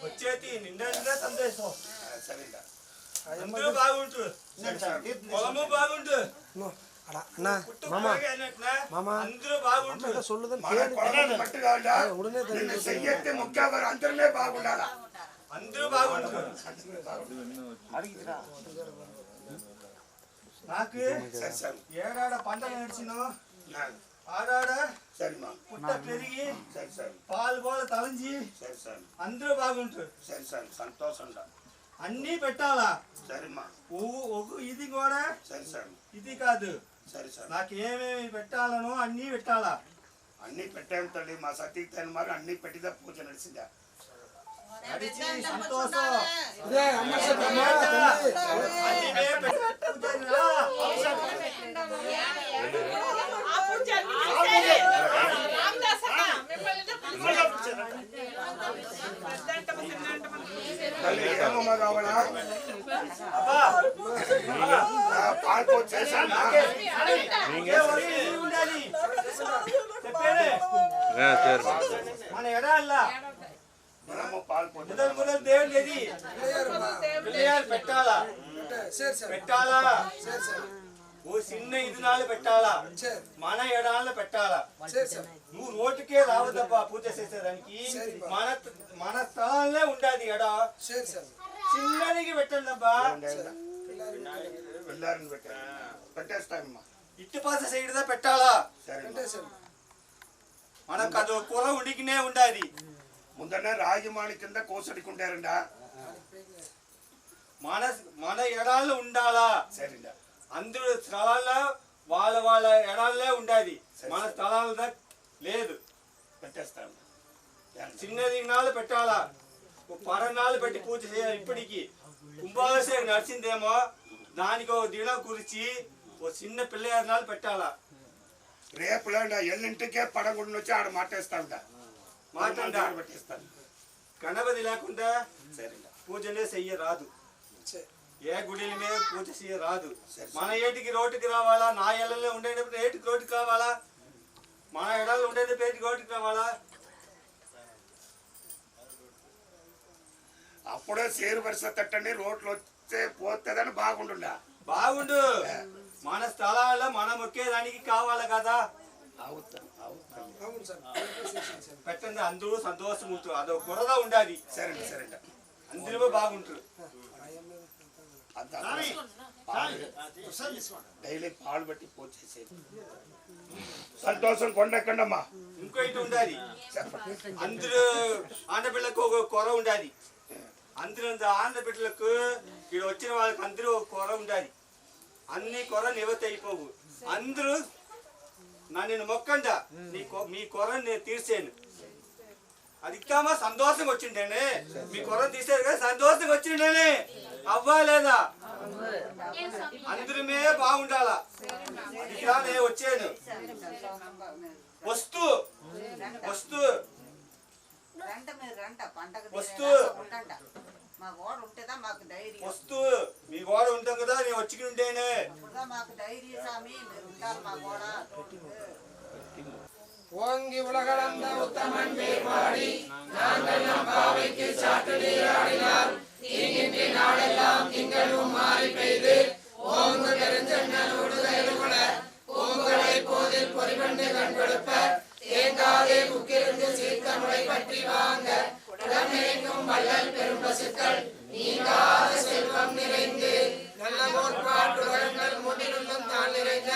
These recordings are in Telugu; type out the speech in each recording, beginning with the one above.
వచ్చేది నిండా సందేశం. సరేగా అందరూ బాగుంటారు, పొలము బాగుంటు, అందరూ బాగుంటారు. అందరమే బాగుండాలా, అందరూ బాగుంటారు. నాకు ఏడాడ పంటలు నడిచినో ఆడాడ పుట్ట పెరిగి పాలు పోల తలంచి అందరూ బాగుంటారు. సంతోషం అన్నీ పెట్టాలా. సరేమ్మా ఇది కూడా ఇది కాదు, నాకు ఏమేమి పెట్టాలనో అన్నీ పెట్టాలా. అన్నీ పెట్టాము తల్లి, మా సతీకి తల్లి మరి అన్నీ పెట్టిదా పూజ నడిచిందా. నడిచి సంతోషం ఏమమ్మా కావాలా పాల్పో చేశాను మన ఎడాల్లా మొదలు దేవుడు ఏది పెట్టాలా పెట్టాలా. ఓ చిన్న ఇది నాళ్ళు పెట్టాలా, మన ఎడాళ్ళు పెట్టాలా. నువ్వు రోడ్డుకే రావద్దబ్బా పూజ చేసేదానికి. మన స్థలాలనే ఉండాది ఎడ, చిన్నదికి పెట్టండి అబ్బా. ఇట్టుపాస సైడ్దా పెట్టాలా. మనకు అది కూర ఉడికినే ఉండాది. ముందనే రాజమాణి కింద కోసడికుంటారండా. మన ఎడాళ్ళు ఉండాలా. అందరూ స్థలాల్లో వాళ్ళ ఎడాళ్ళే ఉండాలి, మన స్థలాల లేదు. పెట్టేస్తాను చిన్నది నాళ్ళు పెట్టాలా, పరనాళ్ళు పెట్టి పూజ చేయాలి. ఇప్పటికి కుంభాభిషేకం నడిచిందేమో దానికి ఒక దినం గురించి ఓ చిన్న పిల్లగారి నాళ్ళు పెట్టాలా. రేపు ఎల్లింటికే పడకుండా వచ్చి ఆడ మాటేస్తాంట పెట్టేస్తాను. గణపతి లేకుండా పూజనే చెయ్యరాదు, ఏ గుడి మీద పూజ చేయరాదు. మన ఏటికి రోడ్డుకి రావాలా, నా ఎడల్లో ఉండేటప్పుడు ఏటికి రోడ్డుకి రావాలా, మన ఎడల్లో ఉండేటప్పుడు ఏటికి రోడ్డుకి రావాలా. అప్పుడే సేరు వరుస తట్టండి రోడ్లు వచ్చే పోతుందని బాగుండుండా. బాగుండు, మన స్థలాల్లో మనం మొక్కేదానికి కావాలా కదా. పెట్టండి, అందరూ సంతోషం ఉంటారు. అదొక గురదా ఉండాలి. సరే సరే అందరూ బాగుంటారు. డైలీ పాలు బట్టి పూజ చేసేది సంతోషం కొండెక్కండమ్మా. ఇంకో ఇటు ఉండాలి, అందరూ ఆడపిల్లకు ఒక కొర ఉండాలి. అందరూ ఆడపిల్లలకు ఇక్కడ వచ్చిన వాళ్ళకి అందరూ ఒక కొర ఉండాలి. అన్ని కొర నివృత్తి అయిపోవు. అందరూ నన్ను మొక్కండా, మీ కొరను నేను తీర్చాను. అది కామా సంతోషం వచ్చిండే. మీ కొరను తీసేది కదా, సంతోషం వచ్చిండే. అవ్వా లేదా, అందరమే బాగుండాలా. అది నేను వచ్చాను. వస్తూ వస్తూ వస్తూ వస్తూ మీ గోడ ఉంటాం కదా, నేను వచ్చి ఉంటేనే. ஓங்கி உலகளந்த உத்தமன் பேர்பாடி நாங்கள் நம் பாவைக்கு சாட்டு நீராடினார். தீங்கின்றி நாடெல்லாம் திங்களும் மாறி பெய்து ஓங்கு பெருஞ்சென்னல் உடுகையுட பூங்குழை போதில் பொறிவண்டு கண்படுப்ப தேங்காதே புக்கிருந்து சீர்க்க முளை பற்றி வாங்க உடனேங்கும் வள்ளல் பெரும் பசுக்கள் நீங்காத செல்வம் நிறைந்து நல்ல கோட்பாட்டுகள் முன்னிலும் தான் நிறைந்த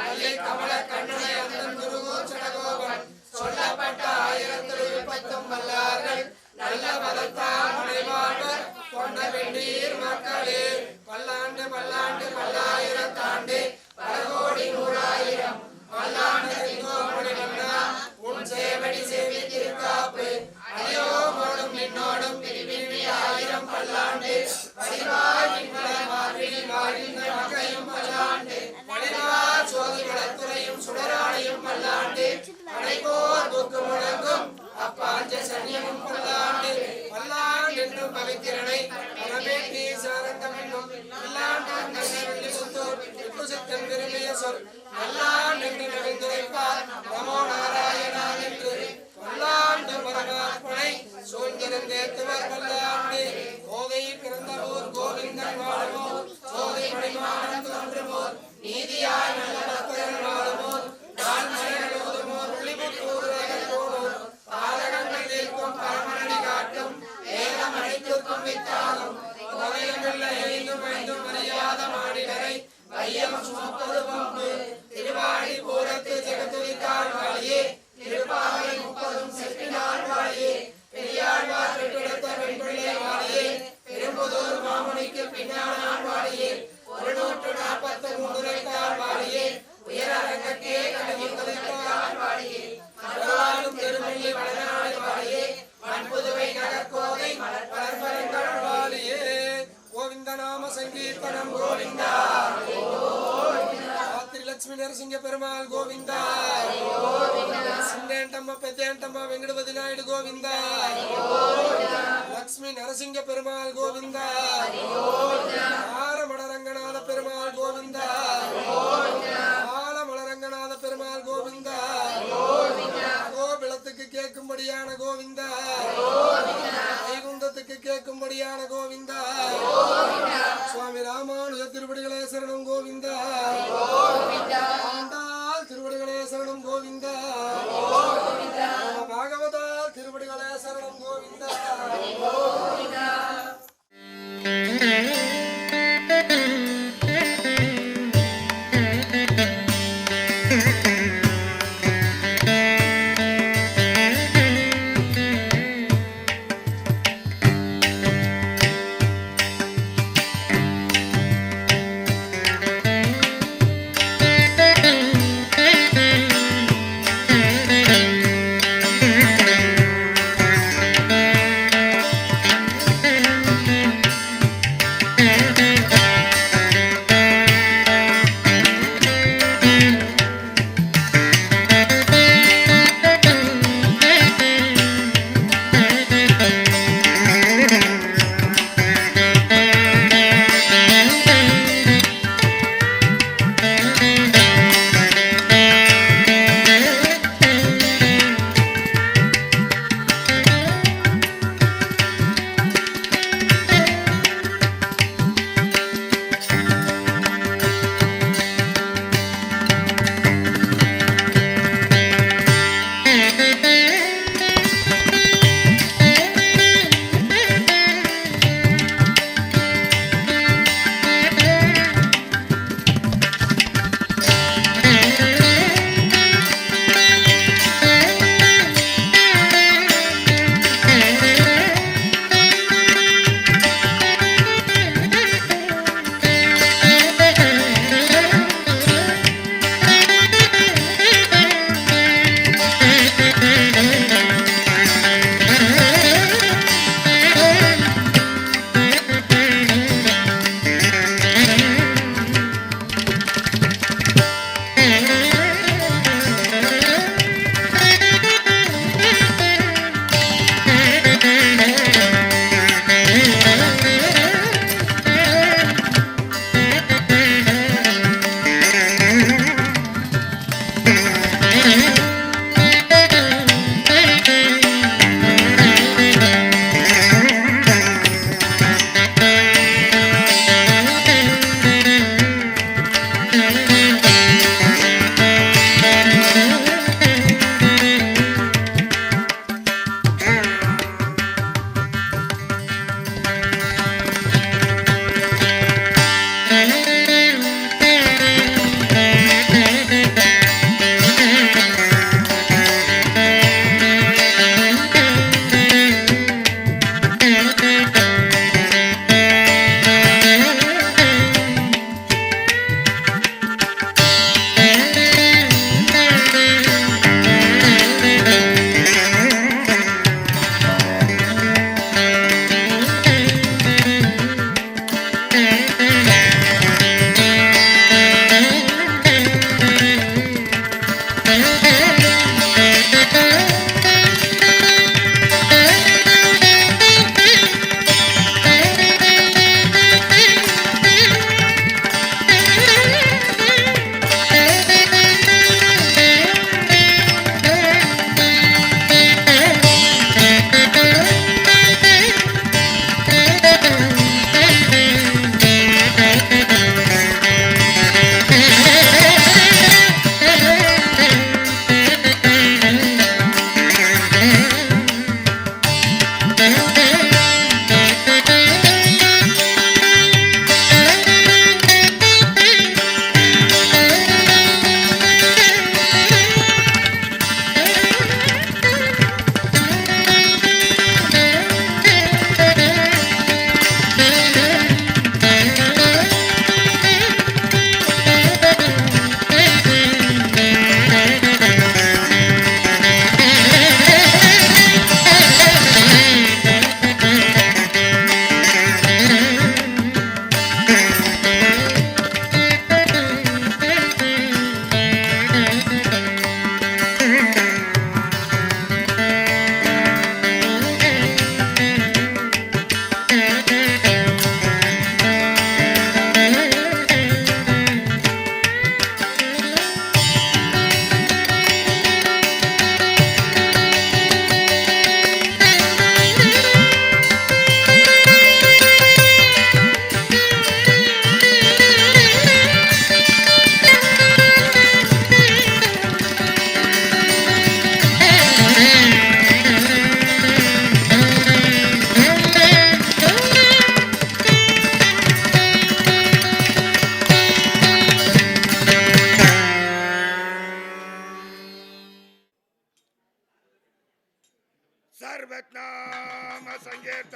அல்லை கமல கண்ணனை அந்தன் குருகோச்சடகோபன் சொல்லப்பட்ட 1030 வல்லார்கள் நல்ல மதத்தால் முனைவாழ்வர் கொண்ட வெண்டீர் மக்களே. பல்லாண்டு பல்லாண்டு பல்லாயிரத்தாண்டு பல கோடி 100,000 பல்லாண்டு திங்கோமணி மன்னா உன் சேவடி சேவி திருக்காப்பு அதையோ மோடும் நின்னோடும் பிரிவிழி 1000 பல்லாண்டு பதிவாய் நின்மல மார்பில் மாறிந்த மகையும் பல்லாண்டு மனிதவார் சோதி வளத்துறையும் சுடராடையும் பல்லாண்டு அனைகோர் புக்கு முழங்கும் அப்பாஞ்ச சன்னியமும் பல்லாண்டு பல்லாண்டு என்றும் பவித்திரனை பரமேட்டி சாரங்கம் என்னும் பல்லாண்டான் கண்ணை வெள்ளி சுத்தூர் சித்தன் விரும்பிய சொல் நல்லாண்டு என்று நவிந்துரைப்பார் நமோ நாராயணா என்று பல்லாண்டு பரமாத்மனை சூழ்ந்திருந்த தேத்துவர் கல்லாண்டி கோதை பிறந்த ஊர் கோவிந்தன் வாழுமோர் சோதை மணிமாடம் தோன்றுமோர் நீதியாய் நல்ல பக்தர்கள் வாழுமோர் நான் மலைகளோதுமோர் ஒளிபுற்றூர்கள் போனோர் பாதகங்கள் தீர்க்கும் பரமனடி காட்டும் வேதம் அழைத்துக்கும் வித்தாலும் கோவைகள் எரிந்தும் வைந்தும் அறியாத மாடினரை வையம் சுமப்பது பம்பு திருவாடி பூரத்து ஜெகத்துரித்தாள் வாழியே திருப்பாவை 30 செட்டினாள் வாழியே பெரியாழ்வார் பெற்றெடுத்த பெண்பிள்ளை வாழியே பெரும்புதூர் மாமுனிக்கு பின்னானாள் வாழியே 143 வாழியே உயர் அரங்கத்தே கடுமுதலித்தாள் வாழியே மறுவாழும் திருமல்லி வளநாடு வாழியே மண்புதுவை நகர்கோதை மலர்பரங்கள் வாழியே கோவிந்த நாம சங்கீர்த்தனம் கோவிந்தா லட்சுமி நரசிங்க பெருமாள் கோவிந்தா சின்னேண்டம்மா பெத்தேண்டம்மா வெங்கடபதி நாயுடு கோவிந்தா லட்சுமி நரசிங்க பெருமாள் கோவிந்தா ஆரமடரங்கநாத பெருமாள் கோவிந்தா ஆலமலரங்கநாத பெருமாள் கோவிந்தா கோபிளத்துக்கு கேட்கும்படியான கோவிந்தா வைகுந்தத்துக்கு கேட்கும்படியான கோவிந்தா சுவாமி ராமானுஜ திருவடிகளே சரணம் கோவிந்தா ஆண்டாள் திருவடிகளே சரணம் கோவிந்தா பாகவதால் திருவடிகளே சரணம் கோவிந்தா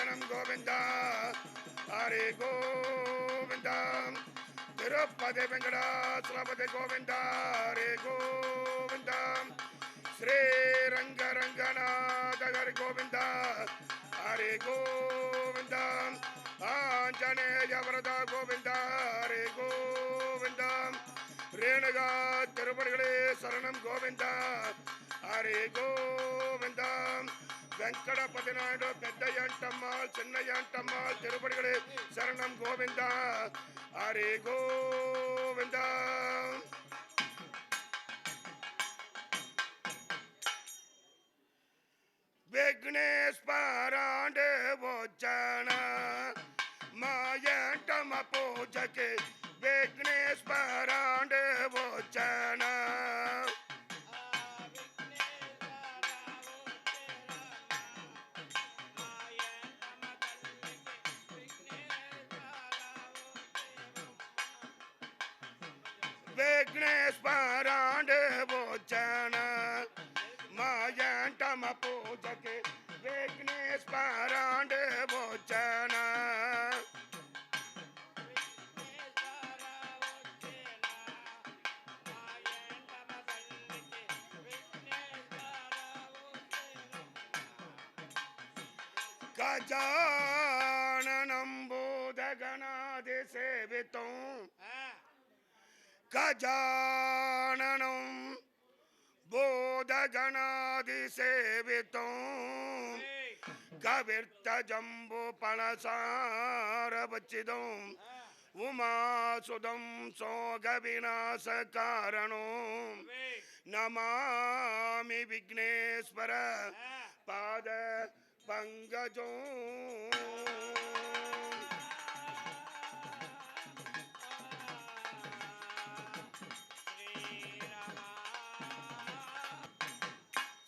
சரணம் கோவிந்தா ஹரே கோவிந்தா திருப்பதி வெங்கடாசலபதி கோவிந்தா ஹரே கோவிந்தா ஸ்ரீ ரங்க ரங்கநாத ஹரி கோவிந்தா ஹரே கோவிந்தா ஆஞ்சநேய வரத கோவிந்தா ஹரே கோவிந்தா ரேணுகா திருப்பதிகளே சரணம் கோவிந்தா ஹரே கோவிந்தா வெங்கடபதி நாயுடு பெத்தையண்டம்மாள் சின்னையண்டம்மாள் திருப்பதிகளே சரணம் கோவிந்தா ஹரே கோவிந்தா விக்னேஸ்வராண்டு போச்சன மாயண்டம பூஜைக்கு விக்னேஸ்வராண்டு போச்சன விக்னேஸ்வராண்டு போச்சன மாயண்டம பூஜைக்கு விக்னேஸ்வராண்டு போச்சன கஜானனம் பூதகணாதி சேவித்தோம் கஜானனம் பூதகணாதி சேவித்தோம் கவிர்த்த ஜம்பு பணசாரபச்சிதம் உமாசுதம் சோக விநாச காரணம் நமாமி விக்னேஸ்வர பாத பங்கஜோ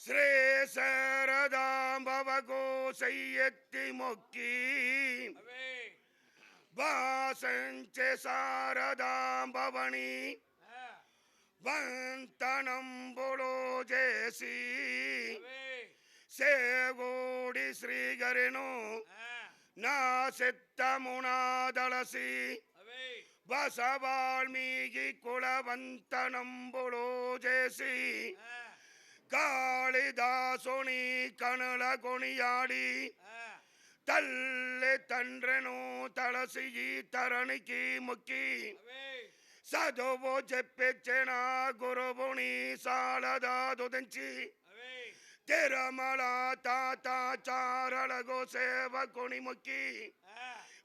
ஸ்ரீ சரதாம்பவகோ செய்யத்தி மொக்கி வாசஞ்ச சாரதாம்பவனி వంతనంబులో చేసి సేగోడి శ్రీగరిను నా సిద్ధమునాదలసి బసవాల్మీకి కులవంతనంబులో చేసి కాళిదాసుని కనుల కొనియాడి తల్లి తండ్రిను తలసి ఈ తరణికి మొక్కి చదువు చెప్పించిన గురువుని సాలదాదుదించి తిరుమల తాతాచారలకు సేవకుని మొక్కి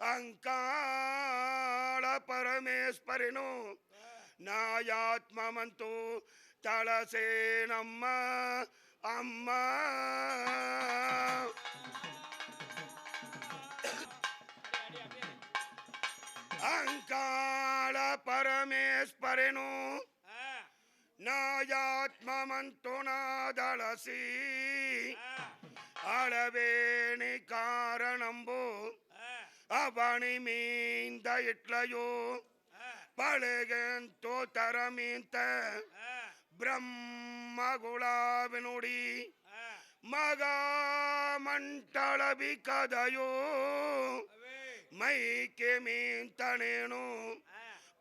అంకాళ పరమేశ్వరిను నాయాత్మమంతు తలసేనమ్మ అమ్మ అంకాళ పరమేశ్వరిను నాయాత్మమంతు నాదలసి అళవేణి కారణంబు అవని మీంద ఇట్లయో పళగంతో తరమీంత బ్రహ్మగుళావినుడి మగా మంటళవి కదయో మైకే మీంతనేను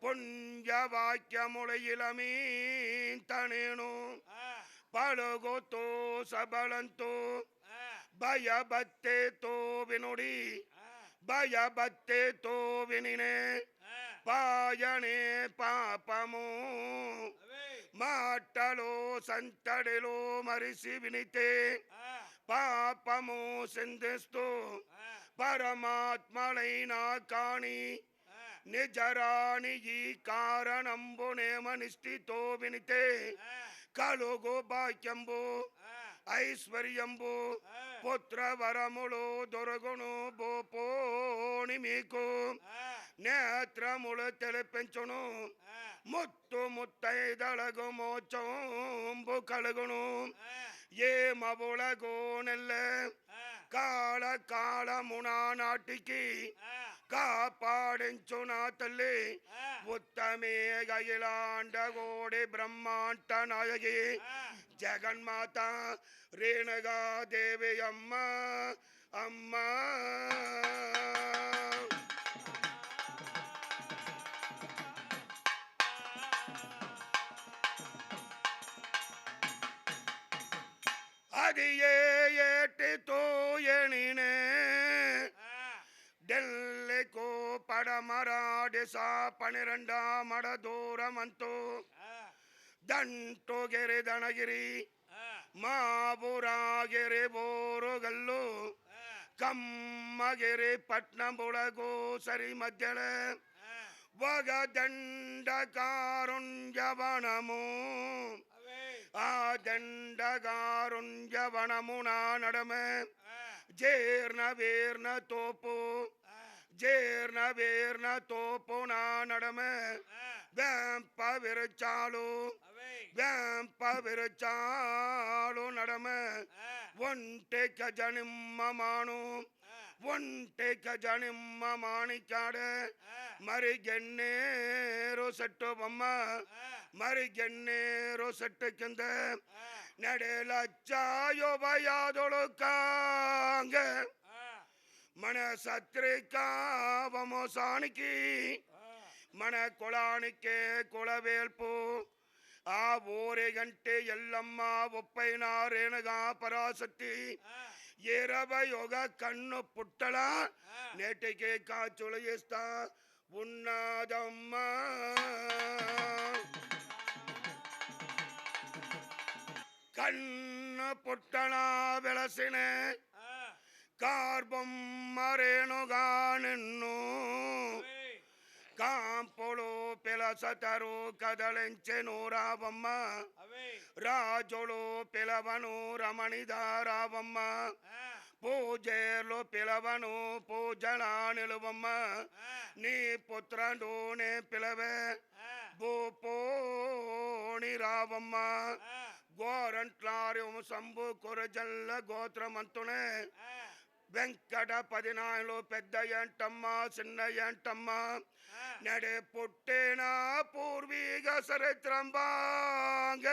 పుణ్యవాక్యముళయిలమీంతనేను పలుగుతో సబలంతో భయభక్తితో వినుడి భయభక్తితో వినినే పాయనే పాపము మాటలో సంతడిలో మరిసి వినితే పాపము సింధిస్తూ పరమాత్మలైన కాని నిజరాని ఈ కారణంబునేమనిష్టితో వినితే కలుగు భాగ్యంబు ఐశ్వర్యంబు పుత్రవరములు దొరగును బోపోని మీకు నేత్రములు తెలిపించును ముత్తు ముత్తైదళగు మోచంబు కలుగును ఏ మవులగో నెల్ల కాళ కాళమునా నాటికి కాపాడించు నా తల్లి ఉత్తమే గయిలాండగోడి బ్రహ్మాండ నాయకి జగన్మాత రేణుగా దేవి అమ్మ అమ్మా అది ఏటితో ఎనినే ఢిల్లీకు పడమరాడిసా 12 మడ దూరమంతు దంటోగిరి దనగిరి మాబురాగిరి బోరుగల్లు కమ్మగిరి పట్నం బుడగు సరి మధ్యల ఒక దండకారుణ్యవనము ఆ దండకారుణ్యవనమున నడమే జీర్ణ వీర్ణ తోపు నా నడమే వేంప విరచాలు నడమే ఒంటె గజనిమ్మ మాణిక్యాడే మరి గెన్నేరు సెట్టు బొమ్మ మరి గెన్నేరు సెట్టు కింద నడేలచ్చాయోభయాదొడుకాంగ మన సత్రికా వంశానికి మన కులానికే కులవేల్పు ఆ ఊరిగంటే ఎల్లమ్మ 30 రేణుగా పరాశక్తి 21 కన్ను పుట్టల నేటికి కాచులు ఇస్తా ఉన్నదమ్మా కన్ను పుట్టల వెలసిన కార్బొమ్మ రేణుగా నిన్ను కాంపులు పిలసతరు కదలించెను రావమ్మ రాజులు పిలవను రమణిదారావమ్మ పూజేర్లు పిలవను పూజల నిలువమ్మ నీ పుత్రుడు నే పిలవే భూపోని రావమ్మ గోరంట్లారి వంశంబు కురజల్ల గోత్రమంతునే వెంకట 14 పెద్ద ఏంటమ్మ చిన్న ఏంటమ్మ నడే పుట్టేన పూర్వీక చరిత్రంబాంగ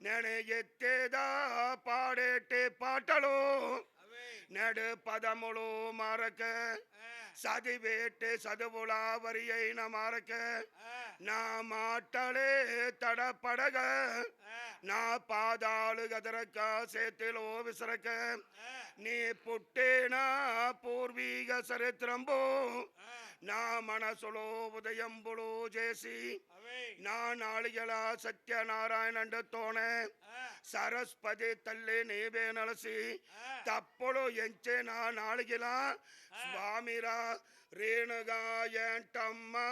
నేను ఎత్తేదా పాడేటి పాటలు నడు పదములు మారక చదివేటి చదువుల వరి అయిన మారక నా మాటలే తడపడగ నా పాదాలు గదరక చేతిలో విసరక నీ పుట్టేన పూర్వీక చరిత్రంబు నా మనసులో ఉదయంబులు చేసి నా నాళిగల సత్యనారాయణతోనే సరస్వతి తల్లి నీవే నలసి తప్పుడు ఎంచే నా నాళిగల స్వామిరా రేణుగా ఏంటమ్మా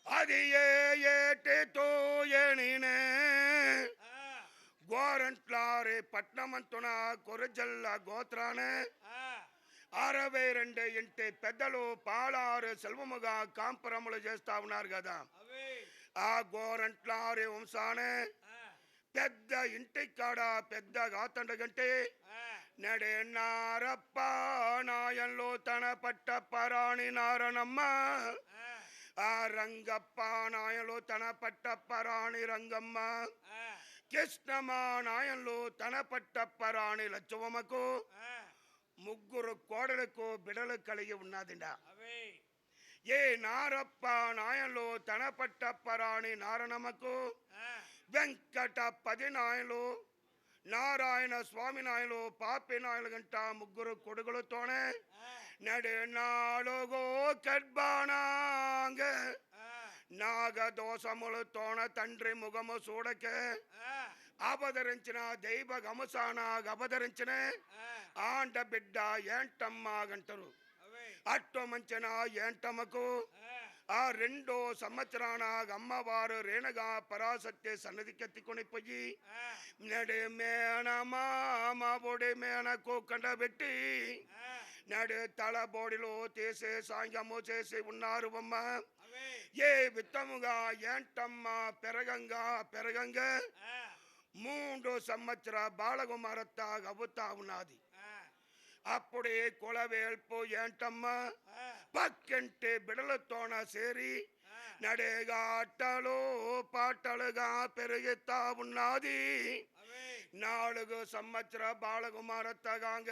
అది ఏటితో ఎనినే గోరంట్లారి పట్నమంతున కురజల్ల గోత్రానే 62 ఇంటి పెద్దలు పాలారు సెల్వముగా కాంపురములు చేస్తా ఉన్నారు కదా ఆ గోరంట్లారి వంశానే పెద్ద ఇంటి కాడ పెద్ద గాతండగంటే నడే నారప్ప నాయంలో తన పట్ట పరాణి నారనమ్మ ఆ రంగప్ప నాయంలో తన పట్ట పరాణి రంగమ్మ కృష్ణమ్మ నాయంలో తన పట్ట పరాణి లచ్చవమ్మకు 3 కోడలకు బిడలు కలిగి ఉన్నదిండ ఏ నారప్ప నాయంలో తన పట్ట పరాణి నారణమ్మకు వెంకట 10 నాయలు నారాయణ స్వామి నాయలు పాపి నాయలు గంట 3 కొడుకులతోనే నడే 4 కడ్బాణాంగ నాగదోషములతోన తండ్రి ముఖము చూడకే అవతరించిన దైవ గమసానాగ అవతరించిన ఆండ బిడ్డ ఏంటమ్మ గంటరు అట్టు మంచిన ఏంటమ్మకు ఆ 2 సంవత్సరాన అమ్మవారు రేణుగా పరాశక్తి సన్నిధికి ఎత్తుకొని పోయి నడి మేనమామ బొడి మేనకు కండబెట్టి నడి తల బోడిలో తీసే సాంగము చేసి ఉన్నారు అమ్మ. ఏ విత్తముగా ఏంటమ్మ పెరగంగా 3 సంవత్సర బాలకుమారత్త అవుతా ఉన్నది. అప్పుడే కులవేల్పు ఏంటమ్మా పక్కింటి బిడలతోన సేరి నడేగా ఆటలు పాటలుగా పెరుగుతా ఉన్నది. 4 సంవత్సర బాలకుమారత్తగాంగ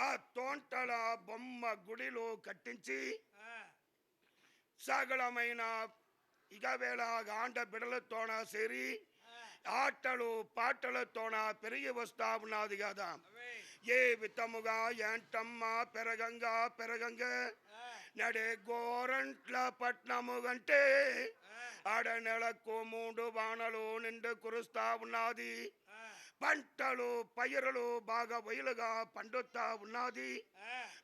ఆ తోంటల బొమ్మ గుడిలో కట్టించి సగలమైన ఇగవేళ ఆండ బిడలతోన సేరి ఆటలు పాటలతోన పెరిగి వస్తా ఉన్నది కదా. ఏ విధముగా ఏంటమ్మ పెరగంగా నడే గోరంట్ల పట్నము కంటే ఆడ నెలకు 3 వానలు నిండు కురుస్తా ఉన్నది. పంటలు పైరులు బాగా వయలుగా పండుతా ఉన్నది.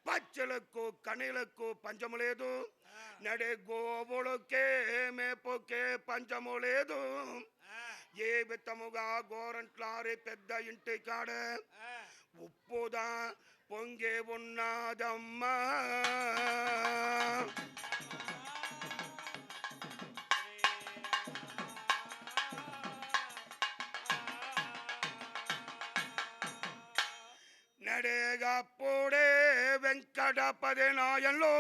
పచ్చలకు కనీలకు పంచము లేదు. నడే గోవులకే మేపుకే పంచము లేదు. ఏ విధముగా గోరంట్లారి పెద్ద ఇంటి కాడ ఉప్పుదా పొంగే ఉన్నదమ్మా. నడేగప్పుడే వెంకటపతి నాయంలో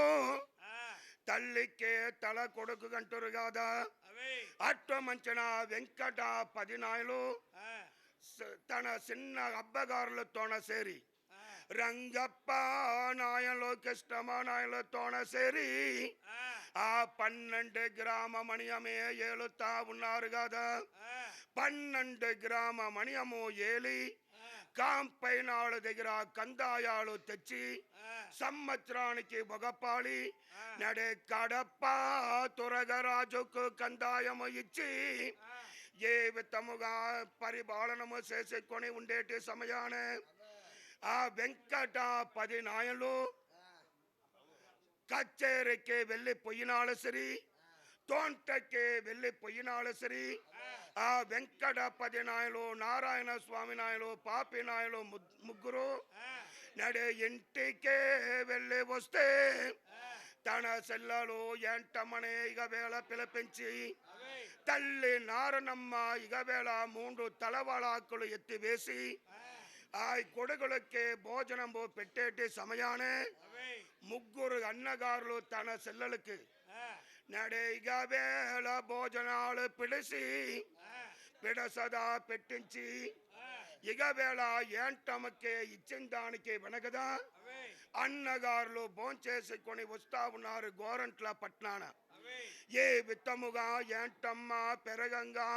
తల్లికే తల కొడుకు కంటారు కదా. అట్టు మంచిన వెంకటపతి నాయలు తన చిన్న అబ్బగారులతోన సేరి రంగప్ప నాయలో కృష్ణమ నాయలతోన సేరి ఆ 12 గ్రామ మణియమే ఏలుతా ఉన్నారు కదా. 12 గ్రామ మణియము ఏలి కాంపైనాళ్ళ దగ్గర కందాయాలు తెచ్చి సంవత్సరానికి ఒకపాలి నడే కడప తురగరాజుకు కందాయము ఇచ్చి ఏ విధముగా పరిపాలనము చేసుకొని ఉండేటి సమయాన ఆ వెంకటపతి నాయలు కచ్చేరికి వెళ్ళిపోయినాడు సరి, తోంటకి వెళ్ళిపోయినాడు సరి. ఆ వెంకటపతి నాయలు నారాయణ స్వామి నాయలు పాపి నాయలు ముగ్గురు నడే ఇంటికే వెళ్ళి వస్తే తన సెల్లలు ఏంటమ్మనే ఇగవేళ పిలిపించి తల్లి నారనమ్మ ఇగవేళ 3 తలవాళాకులు ఎత్తివేసి ఆ కొడుకులకి భోజనము పెట్టేటి సమయానే 3 అన్నగారులు తన సెల్లలకి నడే ఇగవేళ భోజనాలు పిలిచి పిడసదా పెట్టించి ఇగవేళ ఏంటమ్మకే ఇచ్చిన దానికి వెనకదా అన్నగారులు భోంచేసుకొని వస్తా ఉన్నారు గోరంట్ల పట్నాన. ఏ విత్తముగా ఏంటమ్మ పెరగంగా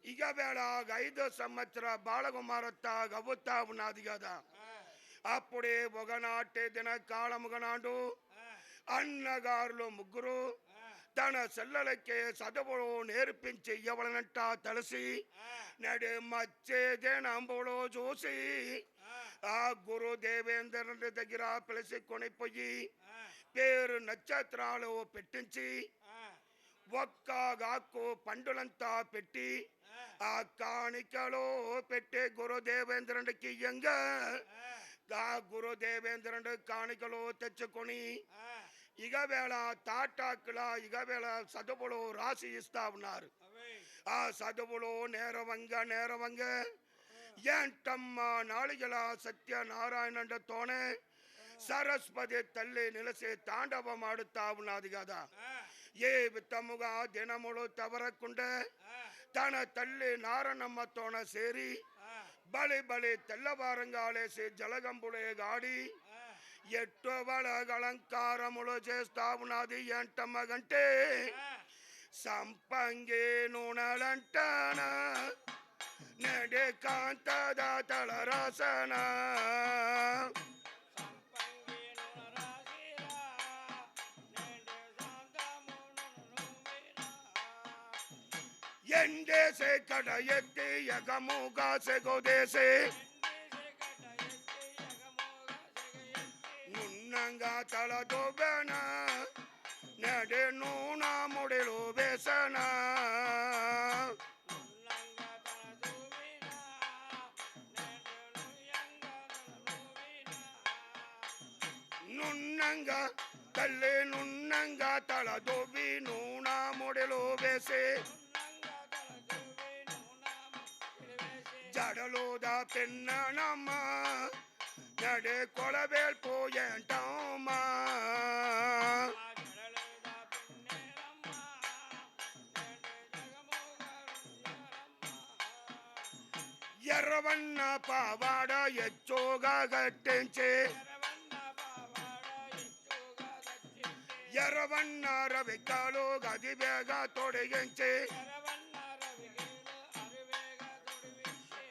ఇగవేళ 5 సంవత్సర బాలకుమారత్త గవ్వుతా ఉన్నది కదా. అప్పుడే ఒకనాటి దిన కాలముగనాడు అన్నగారులు 3 తన సెల్లలకి చదువులు నేర్పించి ఇవ్వలనంట తెలిసి నడి మచ్చేదేనంబులో చూసి ఆ గురు దేవేంద్రుడి దగ్గర పిలిచి కొనిపోయి పేరు నక్షత్రాలు పెట్టించి ఒక్కగాకు పండులంతా పెట్టి ఆ కాணிకలో పెట్టే గురుదేవేంద్రుడికి ఇయ్యంగా ఆ గురుదేవేంద్రుడి కాணிకలు తెచ్చుకొని ఇగవేళ తాటాకుల ఇగవేళ చదువులు రాసి ఇస్తా ఉన్నారు. ఆ చదువులు నేరవంగ ఏంటమ్మ నాళిగల సత్యనారాయణతోనే సరస్వతి తల్లి నిలిసి తాండవమాడుతా ఉన్నది కదా. ఏ విధముగా దినములు తవరకుండా తన తల్లి నారనమ్మతోన సేరి బలి తెల్లవారంగా లేసి జలగంబులే గాడి ఎట్టువలగలంకారములు చేస్తా ఉన్నది ఏంటమ్మ గంటే సంపంగి నూనెలంటానా నడే కాంతద తల రాసన ఎండేసే కడ ఎత్తి ఎగముగా సెగొదేసే నున్న నున్నంగా తల దోబెన నడే నూన ముడిలో వేసన నున్నంగా తల్లి నున్నంగా తల దోబి నూన ముడిలో వేసే జడలోదా పెన్ననమ్మ నడే కొలబేల్ పోయేంటమ్మా ఎర్రవన్న పావాడ ఎచ్చోగా గట్టించే ఎర్రవన్న రవికాలు గది బేగా తొడిగించే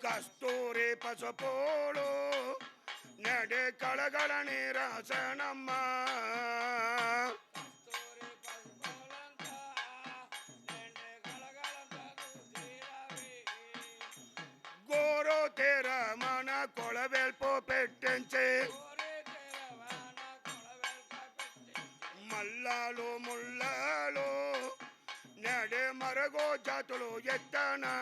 కస్తూరి పసుపోలు నడే కళగలని రాసనమ్మ గోరో తెర మన కొలవెల్పు పెట్టించే మల్లాలు ముల్లాలు నడే మరగో జాతులు ఎత్తనా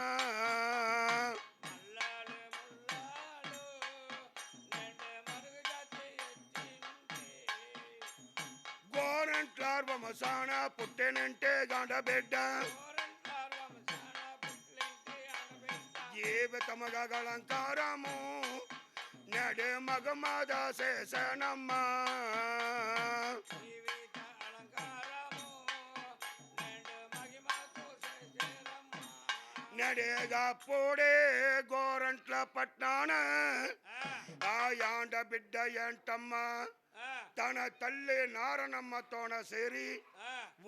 వంశాన పుట్టెనంటే గాండ బిడ్డ ఏవి తమగలంకారము నడే మగమాద శేషనమ్మ నడేగా పోడే గోరంట్ల పట్నాన ఆ యాండ బిడ్డ ఏంటమ్మ తన తల్లి నారనమ్మతోన సేరి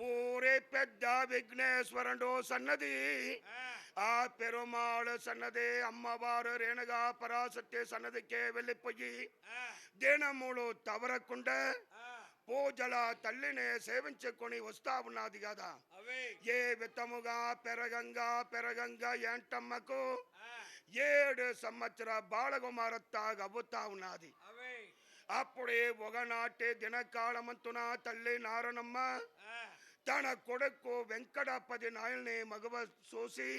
ఊరే పెద్ద విఘ్నేశ్వరుడు సన్నది ఆ పెరుమాళ్ సన్నది అమ్మవారు రేణుగా పరాశక్తి సన్నదికే వెళ్ళిపోయి దినములు తవరకుండా పూజల తల్లిని సేవించుకొని వస్తా ఉన్నది కదా. ఏ విధముగా పెరగంగా ఏంటమ్మకు 7 సంవత్సర బాలకుమారత్తా గవ్వుతా ఉన్నది. అప్పుడే ఒకనాటి దినకాలమంతున తల్లి నారనమ్మ తన కొడుకు వెంకటపతి నాయల్ని మగవ చూసి,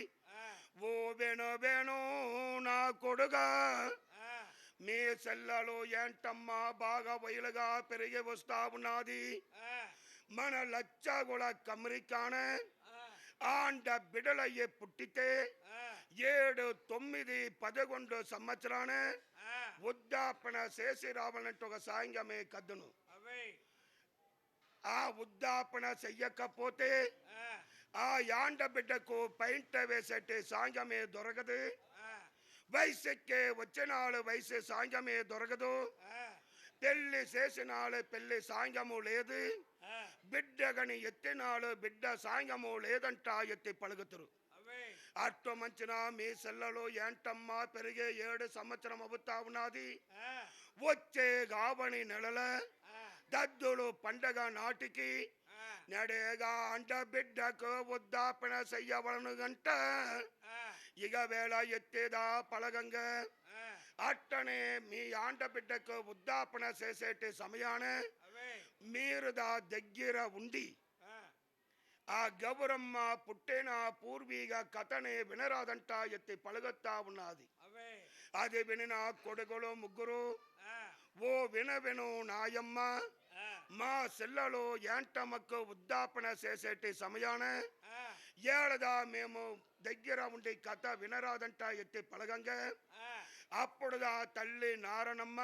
ఓ వేణు నా కొడుగా, మీ సెల్లలో ఏంటమ్మా బాగా వయలుగా పెరిగి వస్తా ఉన్నది. మన లచ్చగుల కమరికాన ఆండ బిడలయ్యే పుట్టితే 7, 9, 11 సంవత్సరాన వృద్ధాపన చేసి రావాలంటే ఒక సాంగమే కద్దును. ఆ వృద్ధాపన చెయ్యకపోతే ఆ యాండ బిడ్డకు పైంట వేసేటి సాంగమే దొరకదు. వయసుకే వచ్చినాళ్ళు వయసు సాంగమే దొరకదు. పెళ్లి చేసినాళ్ళు పెళ్లి సాంగము లేదు. బిడ్డగని ఎత్తినాళ్ళు బిడ్డ సాంగము లేదంట ఎత్తి పలుకుతురు. అట్టు మంచిన మీ సెల్లలో ఏంటమ్మా పెరిగే 7 సంవత్సరం అవుతా ఉన్నది. వచ్చే గావణి నెలల దద్దులు పండగ నాటికి నడేగా అంట బిడ్డకు వృద్ధాపన చెయ్యవలను గంట ఇక వేళ ఎత్తేదా పలగంగ. అట్టనే మీ ఆంట బిడ్డకు వృద్ధాపన చేసేటి సమయాన మీరు దా దగ్గర ఉండి ఆ గౌరమ్మ పుట్టిన పూర్వీగా కథనే వినరాదంట ఎత్తి పలుగొత్తా ఉన్నది. అది వినిన కొడుకులు ముగ్గురు, ఓ విను నాయమ్మ, మా సెల్లలో ఏంటమ్మకు వృద్ధాపన చేసేటి సమయాన ఏడదా మేము దగ్గర ఉండి కథ వినరాదంట ఎత్తి పలగంగా. అప్పుడుదా తల్లి నారనమ్మ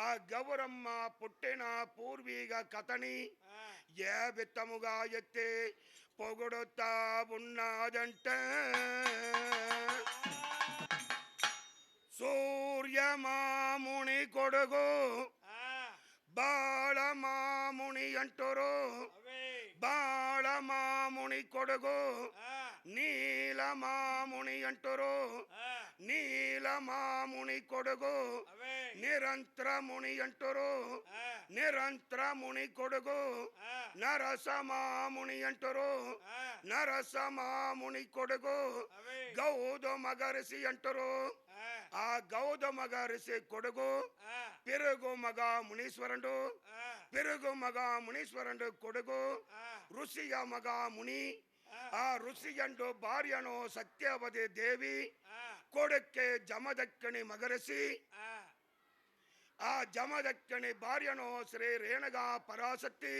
ఆ గౌరమ్మ పుట్టిన పూర్వీగా కథని ఏ విత్తముగా ఎత్తి పొగుడుతా ఉన్నదంట. సూర్యమాముని కొడుకు బాలమాముని అంటారు. బాలమాముని కొడుకు నీలమాముని అంటారు. నీలమాముని కొడుకు నిరంతరముని అంటారు. నిరంతరముని కొడుకు నరసమాముని అంటారు. నరసమాముని కొడుకు గౌతమ మహర్షి అంటారు. ఆ గౌతమ మహర్షి కొడుకు పెరుగు మగా మునీశ్వరుడు పెరుగు మగా మునీశ్వరుడు కొడుకు ఋషియ మగా ముని ఆ ఋషియండు భార్యను సత్యవతి దేవి కొడుకే జమదక్కని మగరసి ఆ జమదక్కని భార్యను శ్రీ రేణుగా పరాశక్తి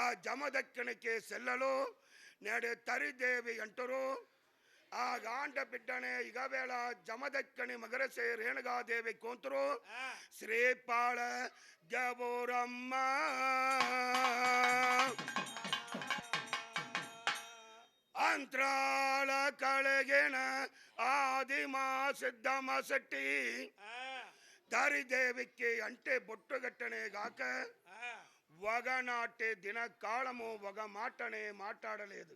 ఆ జమదక్కనికి సెల్లలు నేడు తరిదేవి అంటారు ఆ గాండ బిడ్డనే ఇగవేళ జమదక్కని మగరసే రేణుగాదేవి కూతురు శ్రీపాళ గౌరమ్మ అంతరాల కలిగిన ఆదిమా సిద్ధమ శెట్టి తరిదేవికి అంటే బొట్టుగట్టనే గాక వగనాటి దిన కాలము ఒక మాటనే మాట్లాడలేదు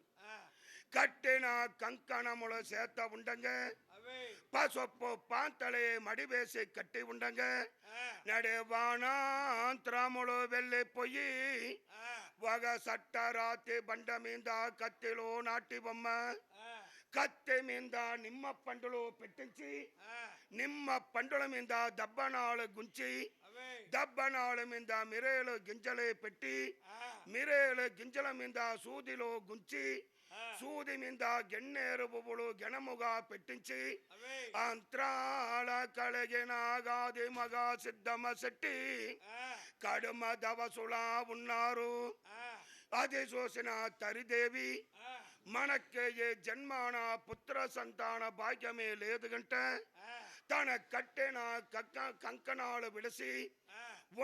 కట్టిన కంకణముల చేత ఉండంగా పసుపు పాంతలే మడివేసి కట్టి ఉండంగా నడే వానాంతరములు వెళ్ళిపోయి ఒక సట్టరాతి బండ మీద కత్తిలో నాటి బొమ్మ కత్తె మీద నిమ్మ పండులు పెట్టించి నిమ్మ పండుల మీద దబ్బనాలు గుంచి దబ్బనాల మీద మిరేలు గింజలే పెట్టి మిరేలు గింజల మీద సూదిలో గుంచి సూది మీద గెన్నేరు పువ్వులు గెనముగా పెట్టించి అంతరాల కలిగిన గాది మగా సిద్ధమ శెట్టి కడుమ దవసులా ఉన్నారు అది చూసిన తరిదేవి మనకి ఏ జన్మాన పుత్ర సంతాన భాగ్యమే లేదు గంటే తన కట్టిన కంకణాలు విడిసి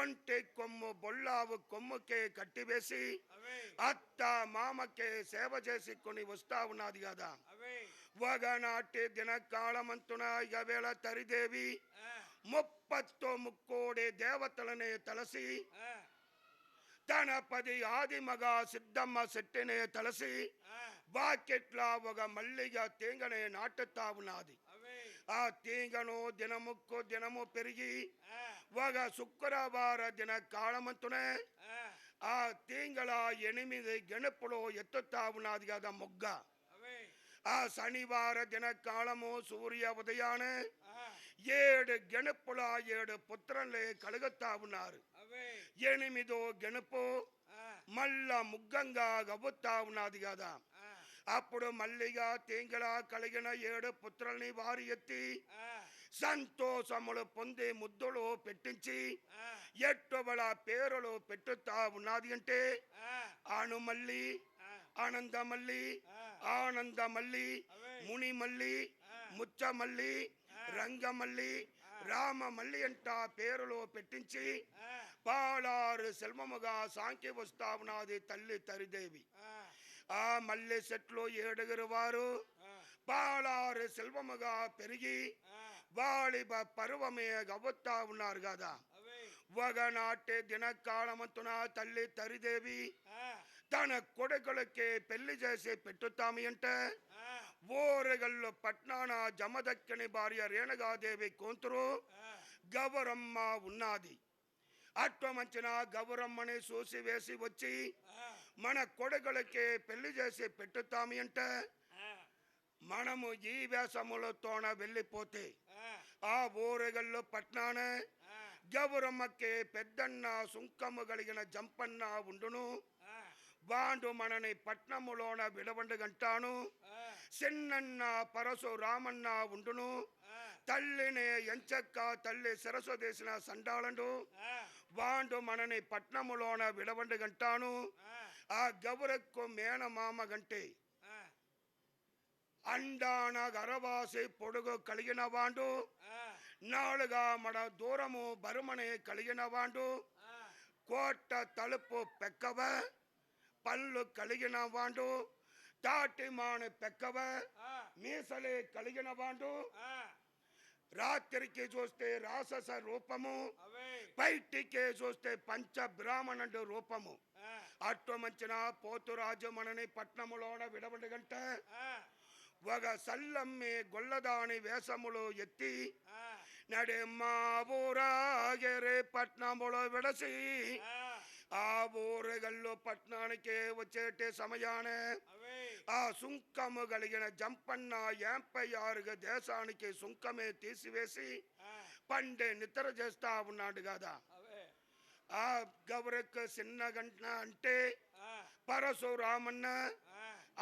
ఒంటి కొమ్ము బొల్లావు కొమ్ముకే కట్టివేసి అత్త మామకే సేవ చేసి కొని వస్తా ఉన్నది కదా ఒకనాటి దిన కాలమంతున ఇగవేళ తరిదేవి 30 దేవతలనే తలసి తన 10 ఆది మగ సిద్ధమ్మ శెట్టినే తలసి బాకెట్లా ఒక మల్లిగా తీగనే నాటుతా ఉన్నది ఆ తీగను దినముక్కు దినము పెరిగి ఒక శుక్రవార దిన కాలమంతునే ఆ తీగల 8 గెణుపులు ఎత్తుతా ఉన్నది కదా మొగ్గ ఆ శనివార దిన కాలము సూర్య ఉదయానే 7 గెణుపుల 7 పుత్రులే కలుగుతా ఉన్నారు 8వ గెణుపు మళ్ళా ముగ్గంగా గవ్వుతా ఉన్నది కదా అప్పుడు మల్లిగా తీంగల కలిగిన 7 పుత్రుల్ని వారి ఎత్తి సంతోషములు పొంది ముద్దులు పెట్టించి ఎట్టుబల పేరులు పెట్టుతా ఉన్నది అంటే ఆనుమల్లి ఆనందమల్లి ఆనందమల్లి మునిమల్లి ముచ్చమల్లి రంగమల్లి రామమల్లి అంట పేరులో పెట్టించి పాలారు సెల్వముగా సాంకి వస్తా ఉన్నది తల్లి తరిదేవి ఆ మల్లె చెట్లు 7 వారు పాలారు సెల్వముగా పెరిగి వాళిబ పర్వమే గవ్వుతా ఉన్నారు కదా ఒకనాటి దిన కాలమంతున తల్లి తరిదేవి తన కొడుకులకి పెళ్లి చేసి పెట్టుతామి అంటే ఓరగల్లు పట్నాన జమదక్కని భార్య రేణుగాదేవి కూతురు గౌరమ్మ ఉన్నది అట్ట మంచిన గౌరమ్మని చూసి వేసి వచ్చి మన కొడుకులకి పెళ్లి చేసి పెట్టుతామి అంటే మనము ఈ వేషములతోన వెళ్ళిపోతే ఆ ఓరగల్లు పట్నాన గౌరమ్మకి పెద్దన్న సుంకము కలిగిన జంపన్న ఉండును వాడు మనని పట్నములోన విడవండగంటాను చిన్నన్న పరశు రామన్న ఉండును తల్లిని ఎంచక్క తల్లి శిరసు దేశిన సండాలండు వాడు మనని పట్నములోన విడవండగంటాను ఆ గౌరకు మేనమామ గంటే అండాన గరవాసి పొడుగు కలిగిన వాడు 4 మడ దూరము బరుమనే కలిగిన వాడు కోట తలుపు పెక్కవ పళ్ళు కలిగిన వాడు తాటి మాను పెక్కవ మీసలే కలిగిన వాడు రాత్రికి చూస్తే రాసస రూపము బయటికి చూస్తే పంచ బ్రాహ్మణుడు రూపము అట్టు మంచిన పోతురాజు మనని పట్నములోన విడవడగంట ఒక సల్లమ్మి గొల్లదాని వేషములు ఎత్తి నడే మా ఊరాగరే పట్నములో విడసి ఆ ఊరగల్లు పట్నానికి వచ్చేటే సమయానే ఆ సుంకము కలిగిన జంపన్న 86 దేశానికి సుంకమే తీసివేసి పండే నిద్ర చేస్తా ఉన్నాడు కదా. ఆ గౌరకు చిన్న గంట అంటే పరశురామన్న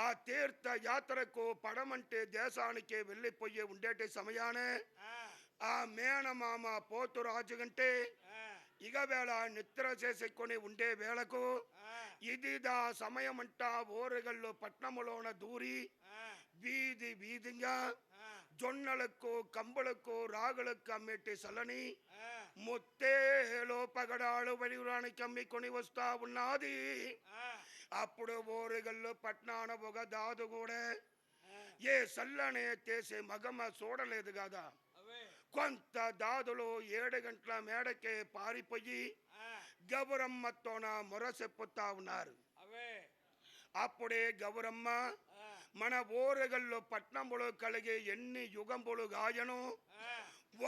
ఆ తీర్థ యాత్రకు పడమంటే దేశానికి వెళ్ళిపోయి ఉండేటి సమయానే ఆ మేనమామ పోతురాజు కంటే ఇక వేళ నిద్ర చేసుకొని ఉండే వేళకు ఇది దా సమయమంట ఓరగల్లు పట్నములోన దూరి వీధి వీధిగా జొన్నలకు కంబులకు రాగులకు అమ్మేటి సలని ముత్తేలో పగడాలు వడిరానికి అమ్మికొని వస్తా ఉన్నది. అప్పుడు ఓరగల్లు పట్నాన ఒక దాదు కూడా ఏ సల్లనే చేసే మగమ్మ చూడలేదు కదా. కొంత దాదులు 7 గంటల మేడకే పారిపోయి గౌరమ్మతోన మొర చెప్పుతా ఉన్నారు. అప్పుడే గౌరమ్మ మన ఓరగల్లు పట్నములు కలిగే ఎన్ని యుగంబులు గాయను